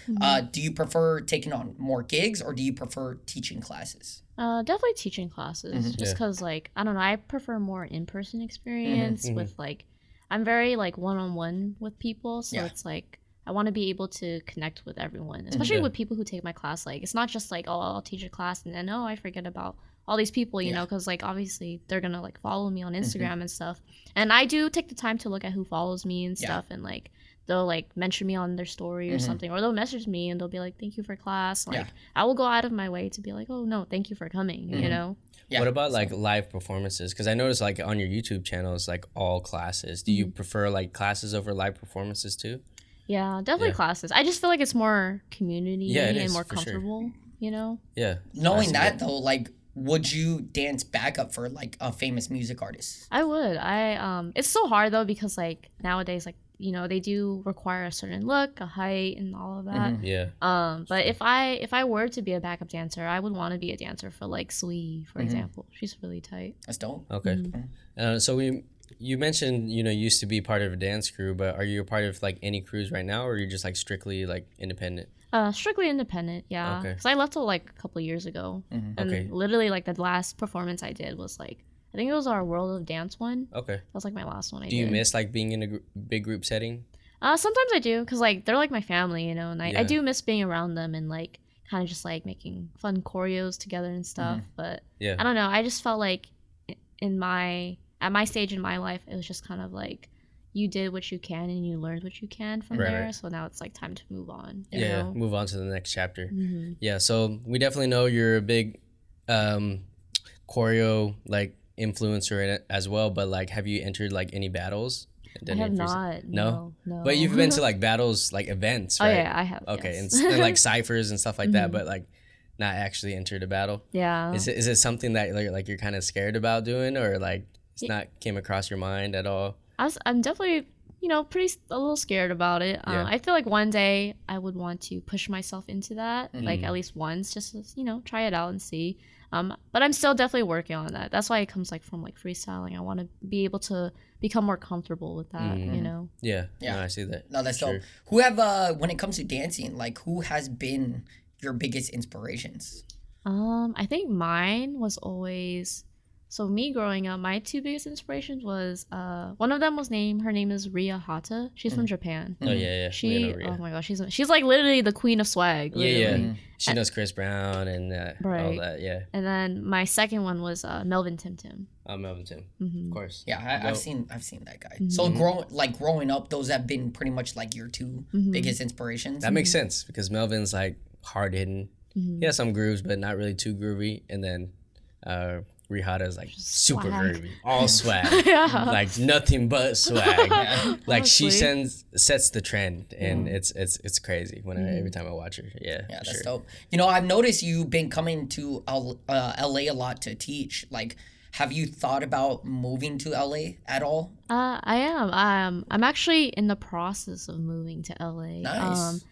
Do you prefer taking on more gigs or do you prefer teaching classes? Definitely teaching classes, just because like, I don't know, I prefer more in-person experience with like, I'm very like one-on-one with people, so it's like I want to be able to connect with everyone, especially with people who take my class. Like it's not just like, oh, I'll teach a class and then I forget about all these people, you know, because like obviously they're gonna like follow me on Instagram and stuff, and I do take the time to look at who follows me and stuff, and like they'll like mention me on their story or something, or they'll message me and they'll be like, thank you for class. Like I will go out of my way to be like, oh no, thank you for coming, you know? What about like live performances? Because I noticed like on your YouTube channel, it's like all classes. Do you prefer like classes over live performances too? Yeah, definitely classes. I just feel like it's more community and more comfortable, you know? Yeah. Knowing that though, like, would you dance backup for like a famous music artist? I would. It's so hard though because like nowadays, like, you know, they do require a certain look, a height, and all of that. Yeah. But if I were to be a backup dancer, I would want to be a dancer for like Sui, for example. She's really tight. That's dope. Okay. So you mentioned, you know, you used to be part of a dance crew, but are you a part of like any crews right now, or are you just like strictly like independent? Strictly independent, yeah. Okay. Because I left like a couple of years ago, and literally like the last performance I did was like, I think it was our World of Dance one. Okay. That was like my last one I did. Do you miss like being in a big group setting? Sometimes I do, because like they're like my family, you know, and I do miss being around them and like kind of just like making fun choreos together and stuff. But I don't know, I just felt like at my stage in my life, it was just kind of like you did what you can and you learned what you can from there. Right. So now it's like time to move on. You know? Move on to the next chapter. Yeah, so we definitely know you're a big choreo like influencer in it as well, but like have you entered like any battles? I have not. No. But you've been to like battles, like events, right? Oh yeah, I have. Okay, yes. and like ciphers and stuff like that, but like not actually entered a battle. Yeah. Is it something that like you're kind of scared about doing, or like it's not came across your mind at all? I'm definitely, you know, a little scared about it. I feel like one day I would want to push myself into that, like at least once, just to, you know, try it out and see. But I'm still definitely working on that. That's why it comes like from like freestyling. I want to be able to become more comfortable with that, you know? Yeah. No, I see that. No, that's dope. Who have, when it comes to dancing, like who has been your biggest inspirations? I think mine was always, so me growing up, my two biggest inspirations was, one of them was her name is Ria Hata. She's from Japan. Oh yeah. Oh my gosh, she's like literally the queen of swag. Literally. Yeah. She knows Chris Brown and all that, yeah. And then my second one was Melvin Tim Tim. Oh, Melvin Tim, of course. Yeah, I've seen that guy. So growing up, those have been pretty much like your two biggest inspirations. That makes sense because Melvin's like hard hitting. He has some grooves, but not really too groovy. And then Rihata is like super groovy, all swag, like nothing but swag. Like she sets the trend, and it's crazy every time I watch her. Yeah, that's dope. You know, I've noticed you've been coming to LA a lot to teach. Like, have you thought about moving to LA at all? I am. I'm actually in the process of moving to LA. Nice.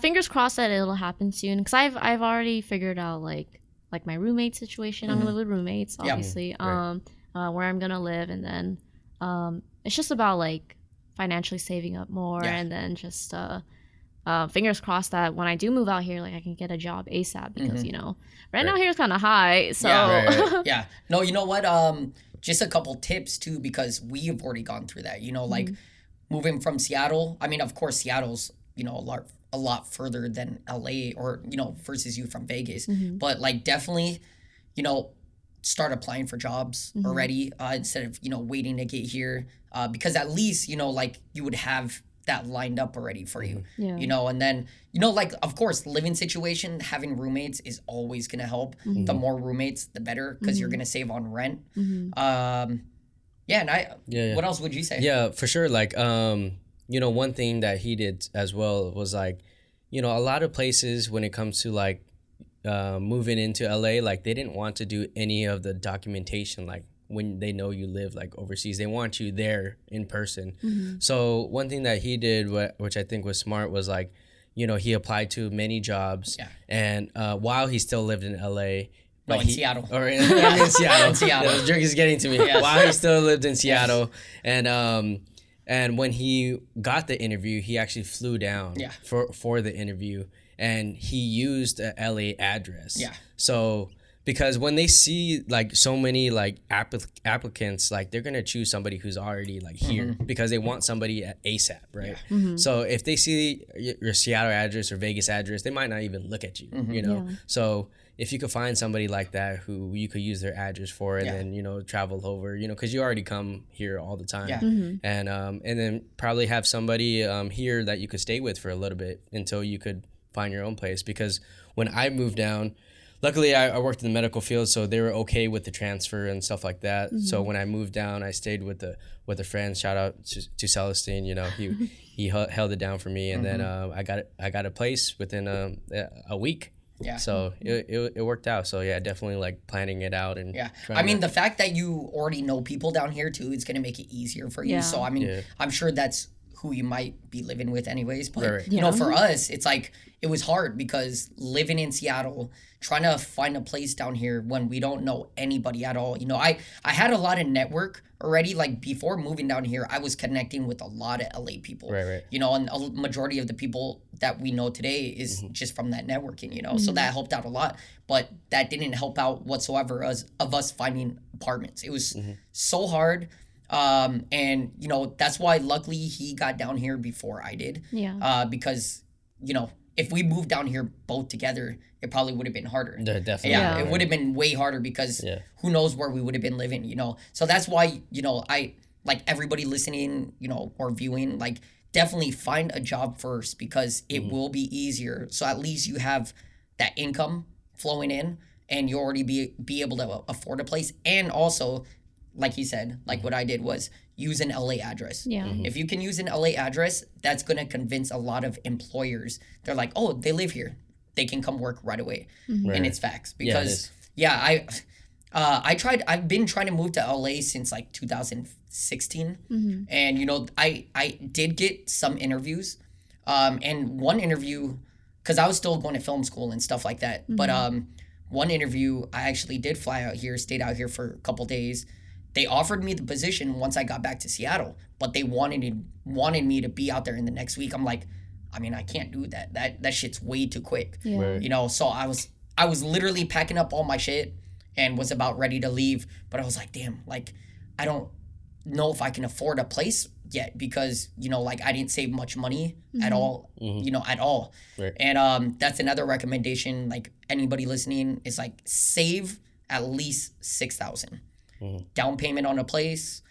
Fingers crossed that it'll happen soon, because I've already figured out like my roommate situation. I'm gonna live with roommates, obviously. Where I'm gonna live, and then it's just about like financially saving up more, and then just fingers crossed that when I do move out here, like I can get a job ASAP, because you know right now here is kind of high. So yeah. No, you know what? Just a couple tips too, because we've already gone through that. You know, like moving from Seattle. I mean, of course, Seattle's, you know, a lot further than LA, or, you know, versus you from Vegas. But like definitely, you know, start applying for jobs already, instead of, you know, waiting to get here, because at least, you know, like you would have that lined up already for you, you know. And then, you know, like, of course, living situation, having roommates is always going to help. The more roommates, the better, because you're going to save on rent. And what else would you say? Yeah, for sure. Like, you know, one thing that he did as well was like, you know, a lot of places when it comes to like moving into LA, like they didn't want to do any of the documentation, like when they know you live like overseas. They want you there in person. So one thing that he did, which I think was smart, was like, you know, he applied to many jobs, and while he still lived in LA. In Seattle. Or in Seattle. In Seattle. The drink is getting to me. While he still lived in Seattle. And when he got the interview, he actually flew down for the interview, and he used a LA address. So because when they see like so many like applicants, like they're gonna choose somebody who's already like here, because they want somebody at ASAP, right? So if they see your Seattle address or Vegas address, they might not even look at you, you know. So if you could find somebody like that who you could use their address for, and then, you know, travel over, you know, because you already come here all the time. And then probably have somebody here that you could stay with for a little bit until you could find your own place. Because when I moved down, luckily I worked in the medical field, so they were okay with the transfer and stuff like that. So when I moved down, I stayed with a friend. Shout out to Celestine. You know, he held it down for me, and then I got a place within a week. Yeah. So it worked out. So yeah, definitely like planning it out and I mean, the fact that you already know people down here too, it's gonna make it easier for you. So I mean, I'm sure that's who you might be living with anyways. But you know, for us, it's like it was hard because living in Seattle, trying to find a place down here when we don't know anybody at all. You know, I had a lot of network already. Like before moving down here, I was connecting with a lot of LA people. Right. You know, and a majority of the people that we know today is just from that networking, you know. So that helped out a lot. But that didn't help out whatsoever of us finding apartments. It was so hard. And you know, that's why luckily he got down here before I did. Because, you know, if we moved down here both together, it probably would have been harder. Definitely. It would have been way harder because who knows where we would have been living, you know. So that's why, you know, I like everybody listening, you know, or viewing, like definitely find a job first because it will be easier. So at least you have that income flowing in and you already be able to afford a place. And also, like he said, like what I did was use an LA address. If you can use an LA address, that's going to convince a lot of employers. They're like, oh, they live here. They can come work right away. And it's facts. Because, I've been trying to move to LA since like 2016. And, you know, I did get some interviews. And one interview, because I was still going to film school and stuff like that. But one interview, I actually did fly out here, stayed out here for a couple days. They offered me the position once I got back to Seattle, but they wanted me to be out there in the next week. I'm like, I mean, I can't do that. That shit's way too quick. You know, so I was literally packing up all my shit and was about ready to leave, but I was like, damn, like I don't know if I can afford a place yet because, you know, like I didn't save much money at all, you know, at all. And that's another recommendation, like anybody listening is like save at least $6,000. Down payment on a place,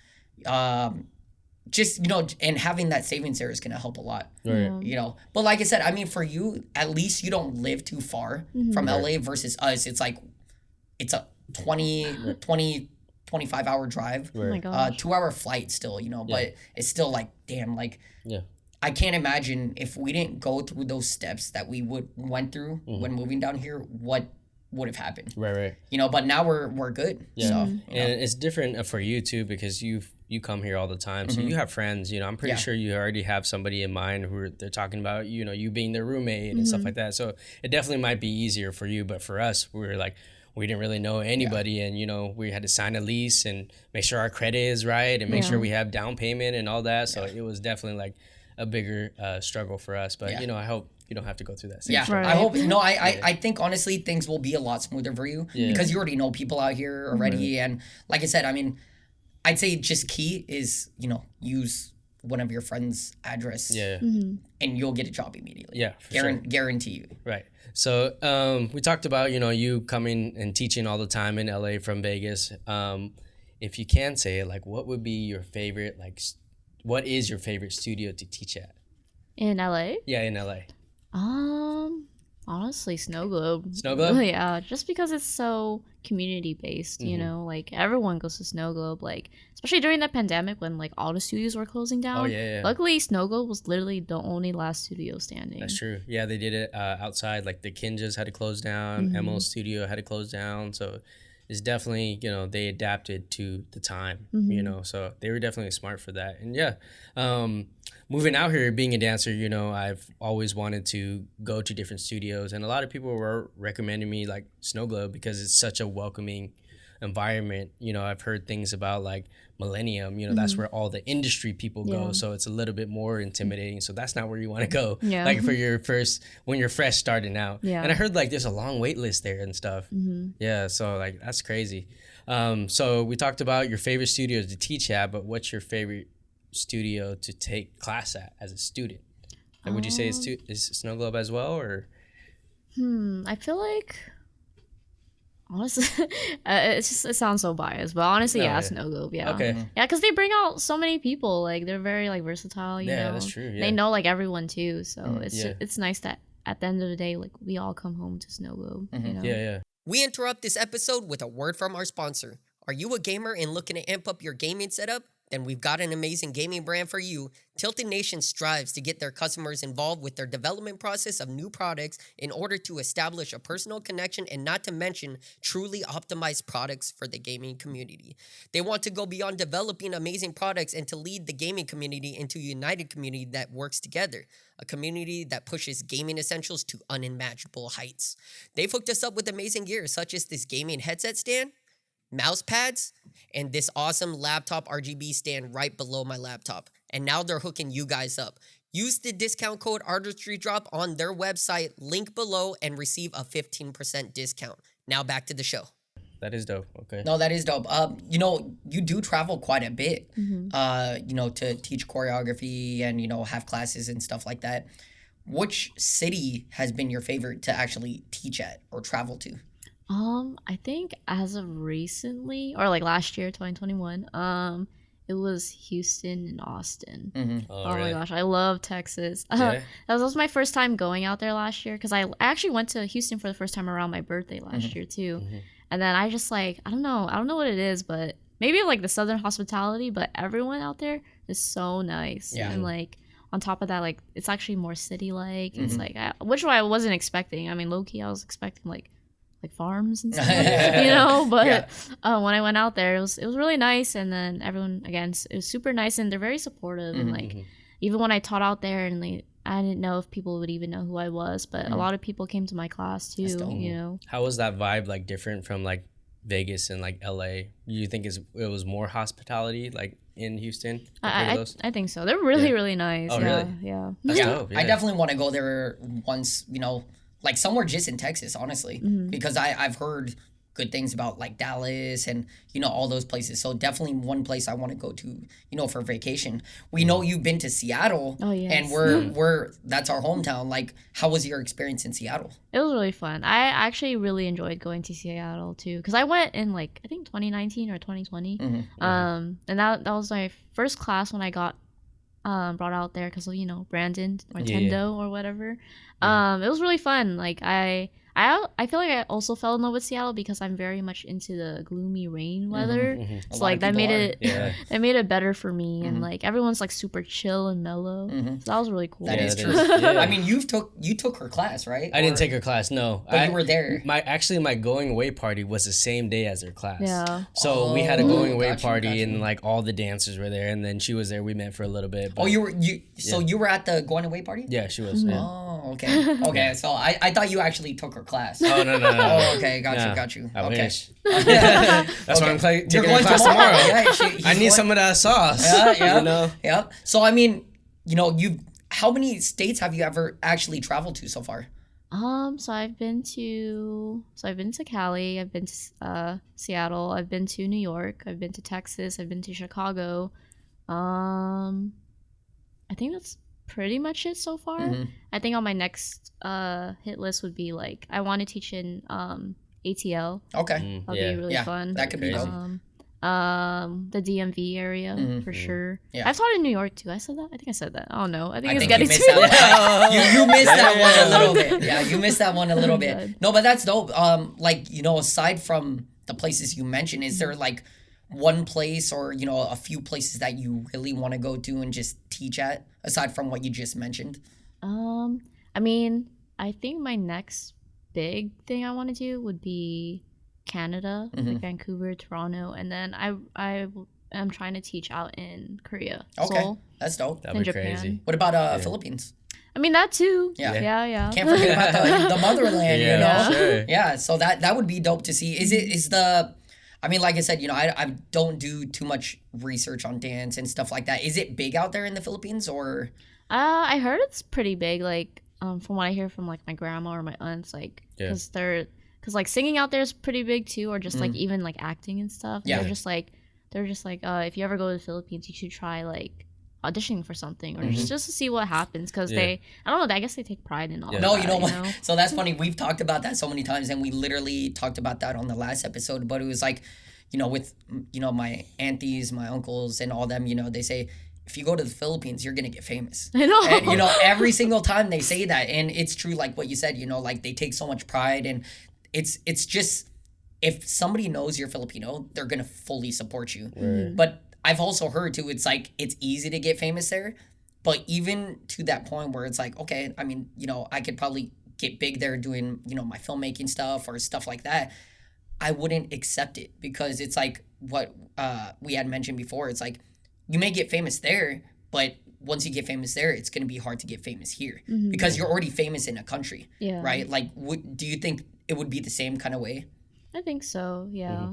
just, you know, and having that savings there is going to help a lot, you know. But like I said, I mean, for you, at least you don't live too far from LA versus us. It's like, it's a 25-hour drive, Oh my gosh. 2-hour flight still, you know, but it's still like, damn, like, I can't imagine if we didn't go through those steps that we went through when moving down here, what would have happened. You know, but now we're good. So, and it's different for you too because you come here all the time, so you have friends. You know, I'm pretty sure you already have somebody in mind who they're talking about. You know, you being their roommate and stuff like that. So it definitely might be easier for you, but for us, we didn't really know anybody, and you know, we had to sign a lease and make sure our credit is right and make sure we have down payment and all that. So it was definitely like a bigger struggle for us. But you know, I hope you don't have to go through that. I hope. No, I think honestly things will be a lot smoother for you because you already know people out here already. And like I said, I mean, I'd say just key is, you know, use one of your friends' address and you'll get a job immediately. Guarantee you. Right. So we talked about, you know, you coming and teaching all the time in LA from Vegas. If you can say it, like what would be your favorite, like what is your favorite studio to teach at? In LA? Yeah, in LA. Honestly, Snow Globe. Snow Globe? Yeah, just because it's so community based, you know, like everyone goes to Snow Globe, like especially during the pandemic when like all the studios were closing down. Luckily, Snow Globe was literally the only last studio standing. That's true. Yeah, they did it outside. Like the Kinjas had to close down, Emo's studio had to close down. So it's definitely, you know, they adapted to the time, you know, so they were definitely smart for that. And moving out here, being a dancer, you know, I've always wanted to go to different studios, and a lot of people were recommending me like Snow Globe because it's such a welcoming environment. You know, I've heard things about like Millennium, you know, that's where all the industry people go, so it's a little bit more intimidating. So that's not where you want to go, like for your first, when you're fresh starting out. And I heard like there's a long wait list there and stuff. So like that's crazy. So we talked about your favorite studios to teach at, but what's your favorite studio to take class at as a student? Like, would you say is Snow Globe as well, or? I feel like Honestly, it sounds so biased, but honestly, yeah, it's no go. Yeah, okay, yeah, because they bring out so many people. Like they're very like versatile. You know, that's true. Yeah. They know like everyone too, so Yeah. it's nice that at the end of the day, like we all come home to Snow Globe. You know? Yeah. We interrupt this episode with a word from our sponsor. Are you a gamer and looking to amp up your gaming setup? Then we've got an amazing gaming brand for you. Tilted Nation strives to get their customers involved with their development process of new products in order to establish a personal connection and not to mention truly optimized products for the gaming community. They want to go beyond developing amazing products and to lead the gaming community into a united community that works together. A community that pushes gaming essentials to unimaginable heights. They've hooked us up with amazing gear such as this gaming headset stand, mouse pads, and this awesome laptop RGB stand right below my laptop. And now they're hooking you guys up. Use the discount code Artistry Drop on their website, link below, and receive a 15% discount. Now back to the show. That is dope. Okay. No, that is dope. You know, you do travel quite a bit, you know, to teach choreography and, you know, have classes and stuff like that. Which city has been your favorite to actually teach at or travel to? I think as of recently, or like last year, 2021, it was Houston and Austin. Oh, Oh really? my gosh, I love Texas. Yeah. That was also my first time going out there last year because I actually went to Houston for the first time around my birthday last year too. And then I just like, I don't know what it is, but maybe like the Southern hospitality, but everyone out there is so nice. Yeah. And like on top of that, like it's actually more city-like. It's like, which I wasn't expecting. I mean, low-key, I was expecting like farms and stuff, you know, but when I went out there, it was really nice. And then everyone, again, it was super nice and they're very supportive. And like, even when I taught out there and like, I didn't know if people would even know who I was, but a lot of people came to my class too, you know. How was that vibe like different from like Vegas and like LA? You think it was more hospitality like in Houston? I think so. They're really, really nice. Oh, yeah, really? yeah. That's dope. I definitely want to go there once, you know, like somewhere just in Texas, honestly, because I've heard good things about like Dallas and, you know, all those places. So definitely one place I want to go to, you know, for vacation. We know you've been to Seattle. Oh, yes. And we're that's our hometown. Like, how was your experience in Seattle? It was really fun. I actually really enjoyed going to Seattle too, because I went in like I think 2019 or 2020. And that was my first class when I got brought out there because of, you know, Brandon or Nintendo or whatever. It was really fun. Like I feel like I also fell in love with Seattle because I'm very much into the gloomy rain weather. So like that made it better for me. And like everyone's like super chill and mellow. So that was really cool. That is true. I mean, you took her class, right? I didn't take her class, no. But you were there. My going away party was the same day as her class. Yeah. So we had a going away party and like all the dancers were there and then she was there. We met for a little bit. But, you were at the going away party? Yeah, she was. Yeah. Oh, okay. Okay, so I thought you actually took her class. Oh, no. Oh, okay, got you. I Okay. wish. That's why I'm taking her class tomorrow. I need some of that sauce. Yeah. You know? Yeah. So I mean, you know, how many states have you ever actually traveled to so far? So I've been to Cali, I've been to Seattle, I've been to New York, I've been to Texas, I've been to Chicago. I think that's pretty much it so far. I think on my next hit list would be like I want to teach in ATL. Okay. That'll be really fun. That could be dope. The DMV area for sure. Yeah. I've taught in New York too. I said that. I think I said that. Oh no, I think it's you getting missed too. that you missed that one a little bit. Yeah, you missed that one a little bit. God. No, but that's dope. Like, you know, aside from the places you mentioned, is there like one place or, you know, a few places that you really want to go to and just teach at, aside from what you just mentioned? I mean, I think my next big thing I want to do would be Canada, like Vancouver, Toronto, and then I am trying to teach out in Korea. Okay, Seoul, that's dope. That'd in be Japan. crazy. What about Philippines? I mean that too. Yeah. Yeah. Can't forget about the motherland, you know? Sure. Yeah, so that would be dope to see. I mean, like I said, you know, I don't do too much research on dance and stuff like that. Is it big out there in the Philippines or? I heard it's pretty big. Like from what I hear from like my grandma or my aunts, like because like singing out there is pretty big too, or just like even like acting and stuff. Yeah. They're just like if you ever go to the Philippines, you should try like auditioning for something or just to see what happens because Yeah. I don't know, I guess they take pride in all of No, that, you know what? So that's funny. We've talked about that so many times, and we literally talked about that on the last episode. But it was like, with my aunties, my uncles, and all them. They say if you go to the Philippines, you're gonna get famous. I know. And every single time they say that, and it's true. Like what you said, like they take so much pride, and it's just if somebody knows you're Filipino, they're gonna fully support you. Right. But I've also heard too, it's like it's easy to get famous there, but even to that point where it's like, okay, I mean, I could probably get big there doing, my filmmaking stuff or stuff like that. I wouldn't accept it because it's like what we had mentioned before. It's like you may get famous there, but once you get famous there, it's going to be hard to get famous here because you're already famous in a country, right? Like, do you think it would be the same kind of way? I think so, yeah.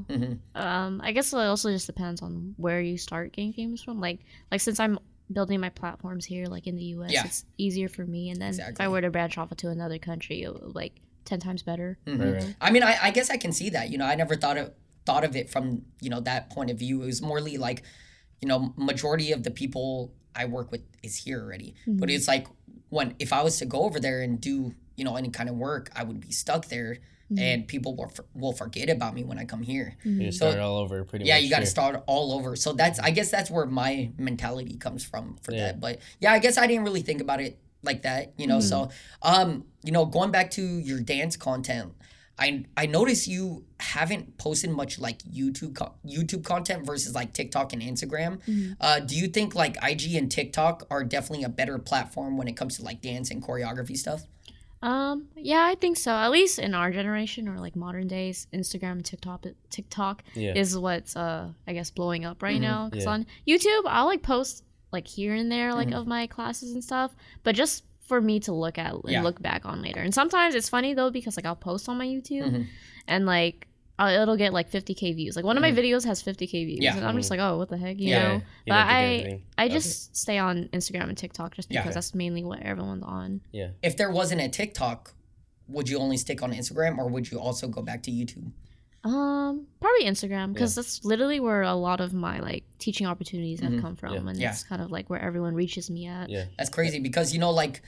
I guess it also just depends on where you start getting famous from. Like since I'm building my platforms here, like in the U.S., it's easier for me. And then if I were to branch off to another country, it would like 10 times better. Right. I mean, I guess I can see that. I never thought of it from that point of view. It was morely like, majority of the people I work with is here already. But it's like if I was to go over there and do any kind of work, I would be stuck there. And people will forget about me when I come here. You start all over pretty much. Yeah, you got to start all over. So I guess that's where my mentality comes from for that. But yeah, I guess I didn't really think about it like that, So, going back to your dance content, I noticed you haven't posted much like YouTube content versus like TikTok and Instagram. Do you think like IG and TikTok are definitely a better platform when it comes to like dance and choreography stuff? Yeah, I think so. At least in our generation or like modern days, Instagram and TikTok is what's I guess blowing up right now. Because on YouTube, I'll like post like here and there like of my classes and stuff, but just for me to look at and look back on later. And sometimes it's funny though because like I'll post on my YouTube and like it'll get like 50K views. Like one of my videos has 50K views. And I'm just like, oh, what the heck, you know? But I just stay on Instagram and TikTok just because that's mainly what everyone's on. Yeah. If there wasn't a TikTok, would you only stick on Instagram or would you also go back to YouTube? Probably Instagram because that's literally where a lot of my like teaching opportunities have come from, and it's kind of like where everyone reaches me at. Yeah, that's crazy because like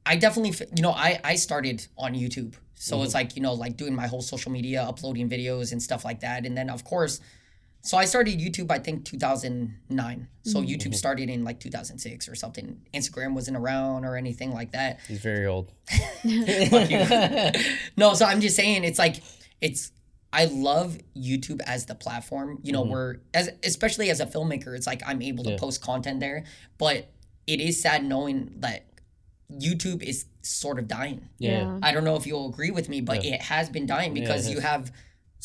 I definitely I started on YouTube, so it's like like doing my whole social media, uploading videos and stuff like that, and then of course, so I started YouTube I think 2009. So YouTube started in like 2006 or something. Instagram wasn't around or anything like that. He's very old. No, so I'm just saying I love YouTube as the platform, where especially as a filmmaker, it's like I'm able to post content there, but it is sad knowing that YouTube is sort of dying. Yeah. I don't know if you'll agree with me, but it has been dying because you have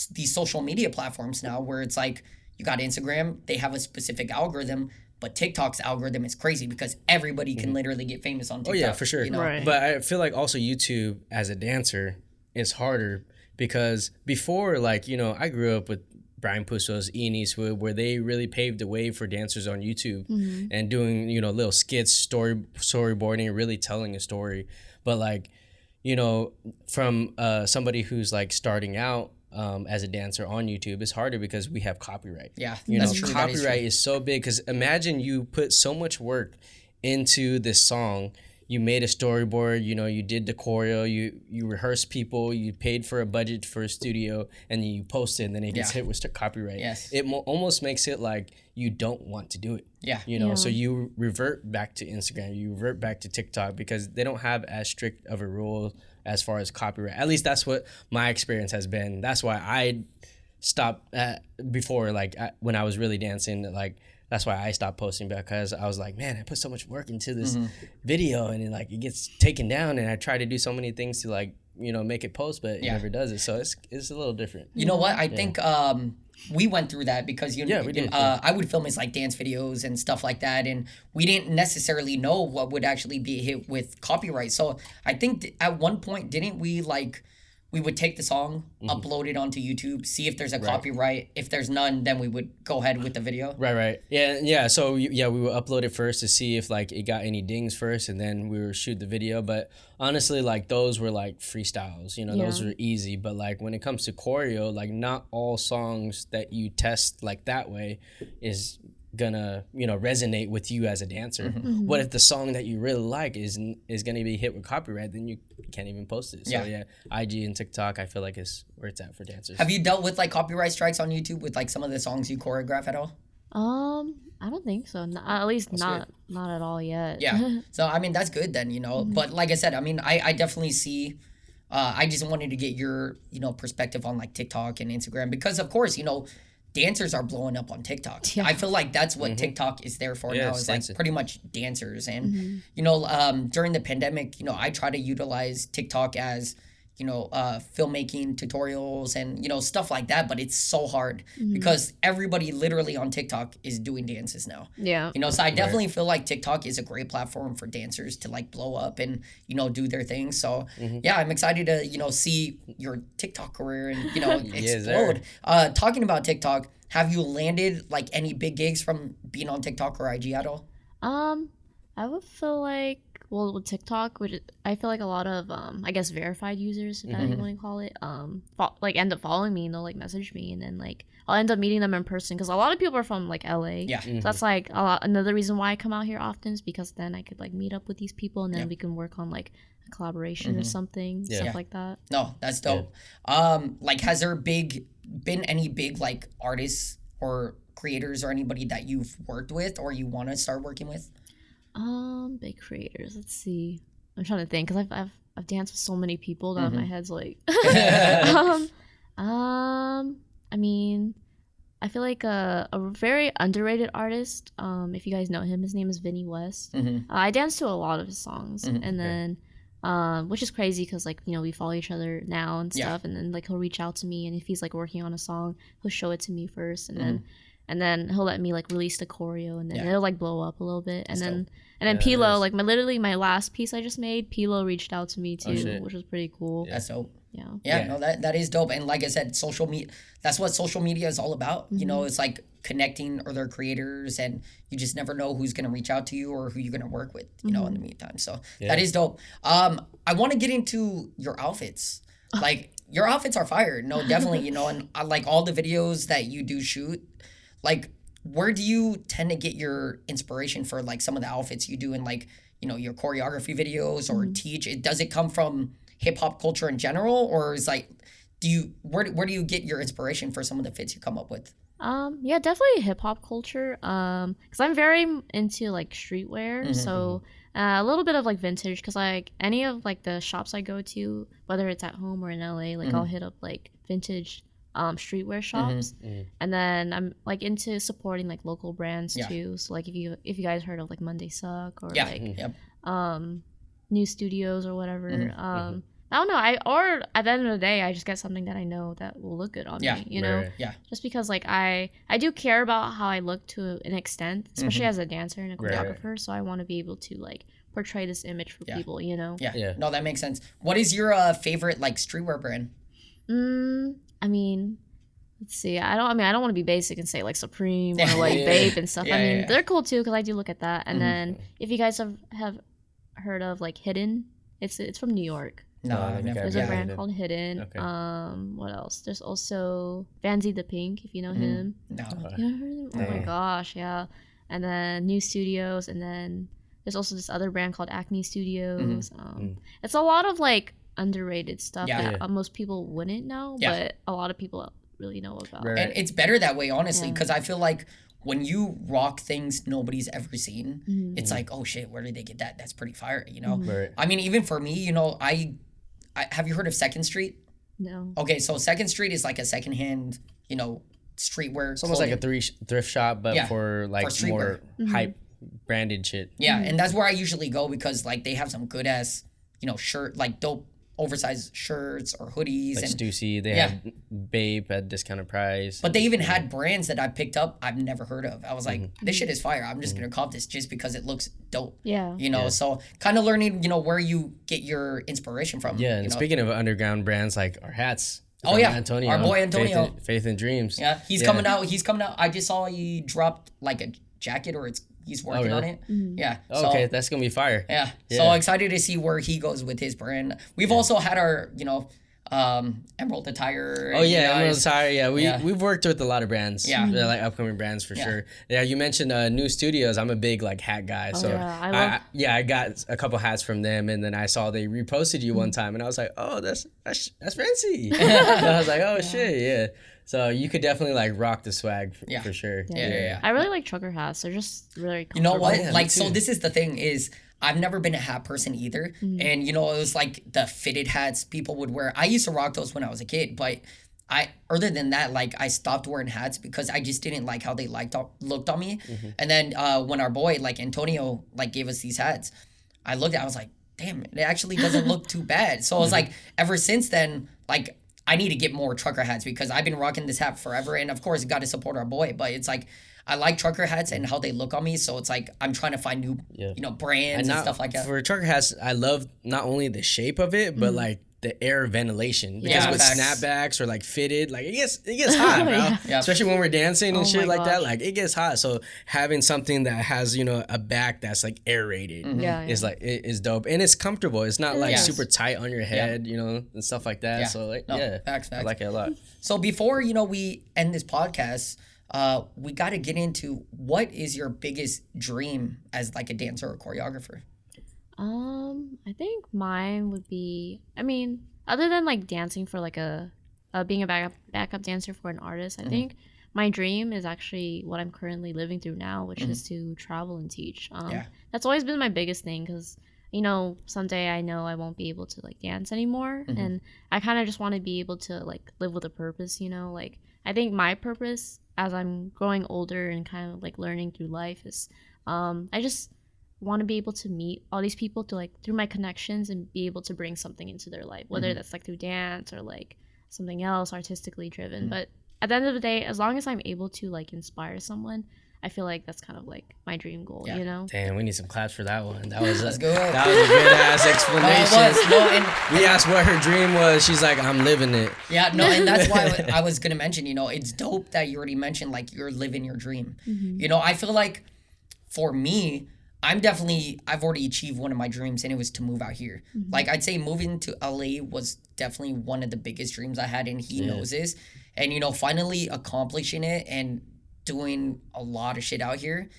these social media platforms now where it's like you got Instagram, they have a specific algorithm, but TikTok's algorithm is crazy because everybody can literally get famous on TikTok. Oh yeah, for sure. Right. But I feel like also YouTube as a dancer is harder because before, like, I grew up with Brian Puso's, Ian Eastwood, where they really paved the way for dancers on YouTube and doing, little skits, storyboarding, really telling a story. But like, from somebody who's like starting out as a dancer on YouTube, it's harder because we have copyright. Yeah, that's true. Copyright is so big because imagine you put so much work into this song. You made a storyboard, you did the choreo, you rehearsed people, you paid for a budget for a studio, and then you post it, and then it gets hit with copyright. Yes. It almost makes it like you don't want to do it. Yeah. So you revert back to Instagram, you revert back to TikTok because they don't have as strict of a rule as far as copyright. At least that's what my experience has been. That's why I stopped before, like when I was really dancing, like, that's why I stopped posting because I was like, man, I put so much work into this video and it gets taken down, and I try to do so many things to like, make it post, but it never does it. So it's a little different. You know what? I think we went through that because we did. I would film his like dance videos and stuff like that, and we didn't necessarily know what would actually be hit with copyright. So I think at one point, didn't we like we would take the song, upload it onto YouTube, see if there's a copyright. If there's none, then we would go ahead with the video. Right. Yeah. So we would upload it first to see if like it got any dings first, and then we would shoot the video. But honestly, like those were like freestyles. Those were easy. But like when it comes to choreo, like not all songs that you test like that way is gonna resonate with you as a dancer. What if the song that you really like is gonna be hit with copyright? Then you can't even post it. So IG and TikTok, I feel like is where it's at for dancers. Have you dealt with like copyright strikes on YouTube with like some of the songs you choreograph at all? I don't think so. At least not at all yet. Yeah. So I mean that's good then, But like I said, I mean I definitely see. I just wanted to get your perspective on like TikTok and Instagram because of course dancers are blowing up on TikTok. Yeah. I feel like that's what TikTok is there for now, is like pretty much dancers. And, during the pandemic, I try to utilize TikTok as, filmmaking tutorials and, stuff like that. But it's so hard because everybody literally on TikTok is doing dances now. Yeah. So I definitely feel like TikTok is a great platform for dancers to like blow up and, do their thing. So yeah, I'm excited to, see your TikTok career and, explode. Talking about TikTok, have you landed like any big gigs from being on TikTok or IG at all? I would feel like, well, with TikTok, which I feel like a lot of, I guess, verified users, if you want to call it, like end up following me and they'll like message me, and then like I'll end up meeting them in person because a lot of people are from like LA. Yeah. So that's like another reason why I come out here often is because then I could like meet up with these people and then we can work on like a collaboration or something, stuff like that. No, that's dope. Like, has there been any big like artists or creators or anybody that you've worked with or you want to start working with? Big creators. Let's see. I'm trying to think because I've danced with so many people that my head's like. I mean, I feel like a very underrated artist. If you guys know him, his name is Vinny West. I dance to a lot of his songs, and then, which is crazy because like we follow each other now and stuff, and then like he'll reach out to me, and if he's like working on a song, he'll show it to me first, and then he'll let me like release the choreo, and then it'll like blow up a little bit, and then PLO, like my last piece I just made, PLO reached out to me too, which was pretty cool. That's dope. Yeah, no, that is dope. And like I said, social media, that's what social media is all about. It's like connecting other creators, and you just never know who's going to reach out to you or who you're going to work with, in the meantime. So that is dope. I want to get into your outfits. Like, your outfits are fire. No, definitely, and I like all the videos that you do shoot. Like, where do you tend to get your inspiration for like some of the outfits you do in like, your choreography videos or teach? Does it come from hip hop culture in general, or is like, where do you get your inspiration for some of the fits you come up with? Yeah, definitely hip hop culture. Because I'm very into like streetwear, so a little bit of like vintage. Because like any of like the shops I go to, whether it's at home or in LA, like I'll hit up like vintage streetwear shops, and then I'm like into supporting like local brands too. So like if you guys heard of like Monday Suck or New Studios or whatever, I don't know. Or at the end of the day, I just get something that I know that will look good on me. Just because like I do care about how I look to an extent, especially as a dancer and a choreographer. So I want to be able to like portray this image for people. Yeah. No, that makes sense. What is your favorite like streetwear brand? I mean, let's see. I don't want to be basic and say like Supreme or like Bape and stuff. They're cool too because I do look at that. And then if you guys have heard of like Hidden, it's from New York. No, I've never. There's a brand called Hidden. Okay. What else? There's also Vanzy the Pink, if you know him. No. You know him? Oh my gosh, yeah. And then New Studios, and then there's also this other brand called Acne Studios. It's a lot of like underrated stuff that most people wouldn't know, but a lot of people really know about. And it's better that way, honestly, because I feel like when you rock things nobody's ever seen, it's like, oh shit, where did they get that? That's pretty fire, Right. I mean, even for me, I have you heard of Second Street? No. Okay, so Second Street is like a secondhand, streetwear. It's almost like a thrift shop, but for like for more hype branded shit. Yeah, and that's where I usually go because like they have some good ass, shirt, like dope oversized shirts or hoodies. Like and Stussy, they have Bape at discounted price. But they even had brands that I picked up I've never heard of. I was like, this shit is fire. I'm just going to cop this just because it looks dope. Yeah. So kind of learning, where you get your inspiration from. Yeah, and speaking of underground brands, like our hats. Oh yeah, Antonio, our boy Antonio. Faith and Dreams. Yeah, he's coming out. I just saw he dropped like a jacket or he's working on it. Yeah. So, okay, that's gonna be fire. Yeah. So excited to see where he goes with his brand. We've also had our, Emerald Attire. Oh yeah, you Emerald Attire. Yeah, we've worked with a lot of brands. Yeah. Like upcoming brands for sure. Yeah, you mentioned new studios. I'm a big like hat guy, so I got a couple hats from them, and then I saw they reposted you one time, and I was like, oh, that's Rhency. And I was like, oh shit, yeah. So you could definitely like rock the swag for sure. Yeah. I really like trucker hats. They're just really comfortable. You know what? Like, so this is the thing is, I've never been a hat person either. And, you know, it was like the fitted hats people would wear. I used to rock those when I was a kid, but other than that, like, I stopped wearing hats because I just didn't like how they looked on me. And then when our boy, like, Antonio, like, gave us these hats, I was like, damn, it actually doesn't look too bad. So I was like, ever since then, like, I need to get more trucker hats because I've been rocking this hat forever. And of course, got to support our boy, but it's like, I like trucker hats and how they look on me. So it's like, I'm trying to find new, you know, brands and stuff like that. For trucker hats, I love not only the shape of it, but like the air ventilation. Because with snapbacks or like fitted, like it gets hot, bro. Especially when we're dancing and shit like that. Like it gets hot. So having something that has, you know, a back that's like aerated is like is dope. And it's comfortable. It's not like super tight on your head, you know, and stuff like that. So like facts. I like it a lot. So before, you know, we end this podcast, we got to get into what is your biggest dream as like a dancer or choreographer? I think mine would be, I mean, other than like dancing for like being a backup dancer for an artist, I think my dream is actually what I'm currently living through now, which is to travel and teach. That's always been my biggest thing because, you know, someday I know I won't be able to like dance anymore. And I kind of just want to be able to like live with a purpose, you know, like I think my purpose as I'm growing older and kind of like learning through life is I just want to be able to meet all these people to like through my connections and be able to bring something into their life, whether that's like through dance or like something else artistically driven. But at the end of the day, as long as I'm able to like inspire someone, I feel like that's kind of like my dream goal, you know? Damn, we need some claps for that one. That was Let's go. That was a good ass explanation. We asked what her dream was. She's like, I'm living it. Yeah, no, and that's why I was gonna mention, you know, it's dope that you already mentioned like you're living your dream. You know, I feel like for me, I've already achieved one of my dreams, and it was to move out here. Like, I'd say moving to LA was definitely one of the biggest dreams I had, and he knows this. And, you know, finally accomplishing it and doing a lot of shit out here,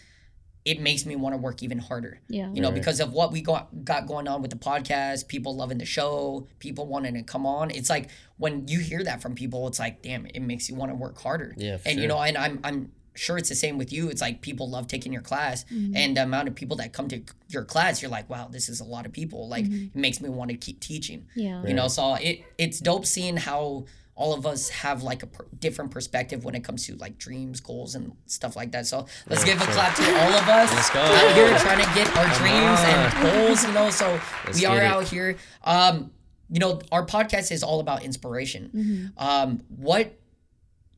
it makes me want to work even harder. Yeah. You know, because of what we got going on with the podcast, people loving the show, people wanting to come on. It's like, when you hear that from people, it's like, damn, it makes you want to work harder. Yeah, and, you know, and I'm sure it's the same with you. It's like people love taking your class, and the amount of people that come to your class, you're like, wow, this is a lot of people. Like, it makes me want to keep teaching. Yeah. You know, so it's dope seeing how all of us have like a different perspective when it comes to like dreams, goals, and stuff like that. So let's give a clap to all of us. Let's go. Out here trying to get our dreams and goals, you know, so we are out here. You know, our podcast is all about inspiration.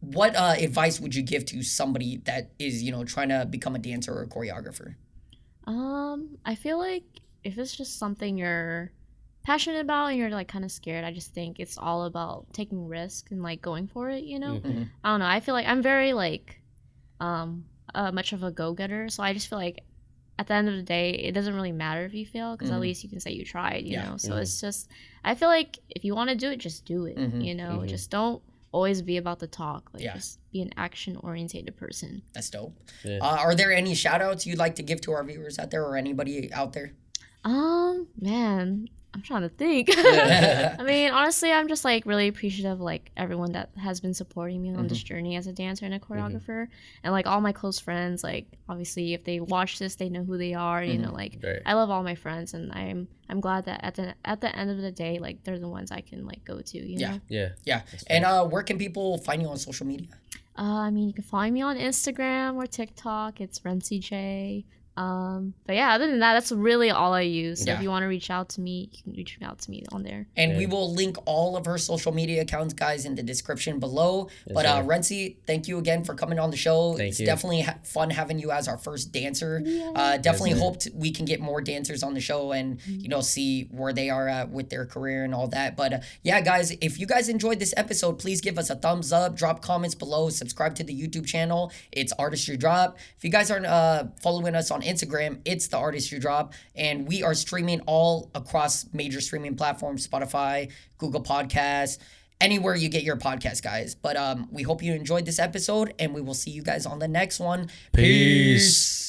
What advice would you give to somebody that is, you know, trying to become a dancer or a choreographer? I feel like if it's just something you're passionate about and you're like kind of scared, I just think it's all about taking risk and like going for it, you know? I don't know. I feel like I'm very like much of a go-getter, so I just feel like at the end of the day, it doesn't really matter if you fail because at least you can say you tried, you know? So it's just, I feel like if you want to do it, just do it, you know? Just don't always be about the talk. Like, just be an action-oriented person. That's dope. Yeah. Are there any shout-outs you'd like to give to our viewers out there or anybody out there? Man, I'm trying to think. I mean, honestly, I'm just like really appreciative of like everyone that has been supporting me on this journey as a dancer and a choreographer, and like all my close friends. Like, obviously, if they watch this, they know who they are. You know, like I love all my friends, and I'm glad that at the end of the day, like they're the ones I can like go to. You know? Yeah. And where can people find you on social media? I mean, you can find me on Instagram or TikTok. It's Rhency J. But yeah, other than that, that's really all I use. So if you want to reach out to me, you can reach out to me on there. And we will link all of her social media accounts, guys, in the description below. But Rhency, thank you again for coming on the show. It's definitely fun having you as our first dancer. Definitely hoped we can get more dancers on the show and, you know, see where they are at with their career and all that. But yeah, guys, if you guys enjoyed this episode, please give us a thumbs up, drop comments below, subscribe to the YouTube channel. It's Artistry Drop. If you guys aren't following us on on Instagram, it's the Artistry Drop. And we are streaming all across major streaming platforms, Spotify, Google Podcasts, anywhere you get your podcast, guys. But we hope you enjoyed this episode, and we will see you guys on the next one. Peace.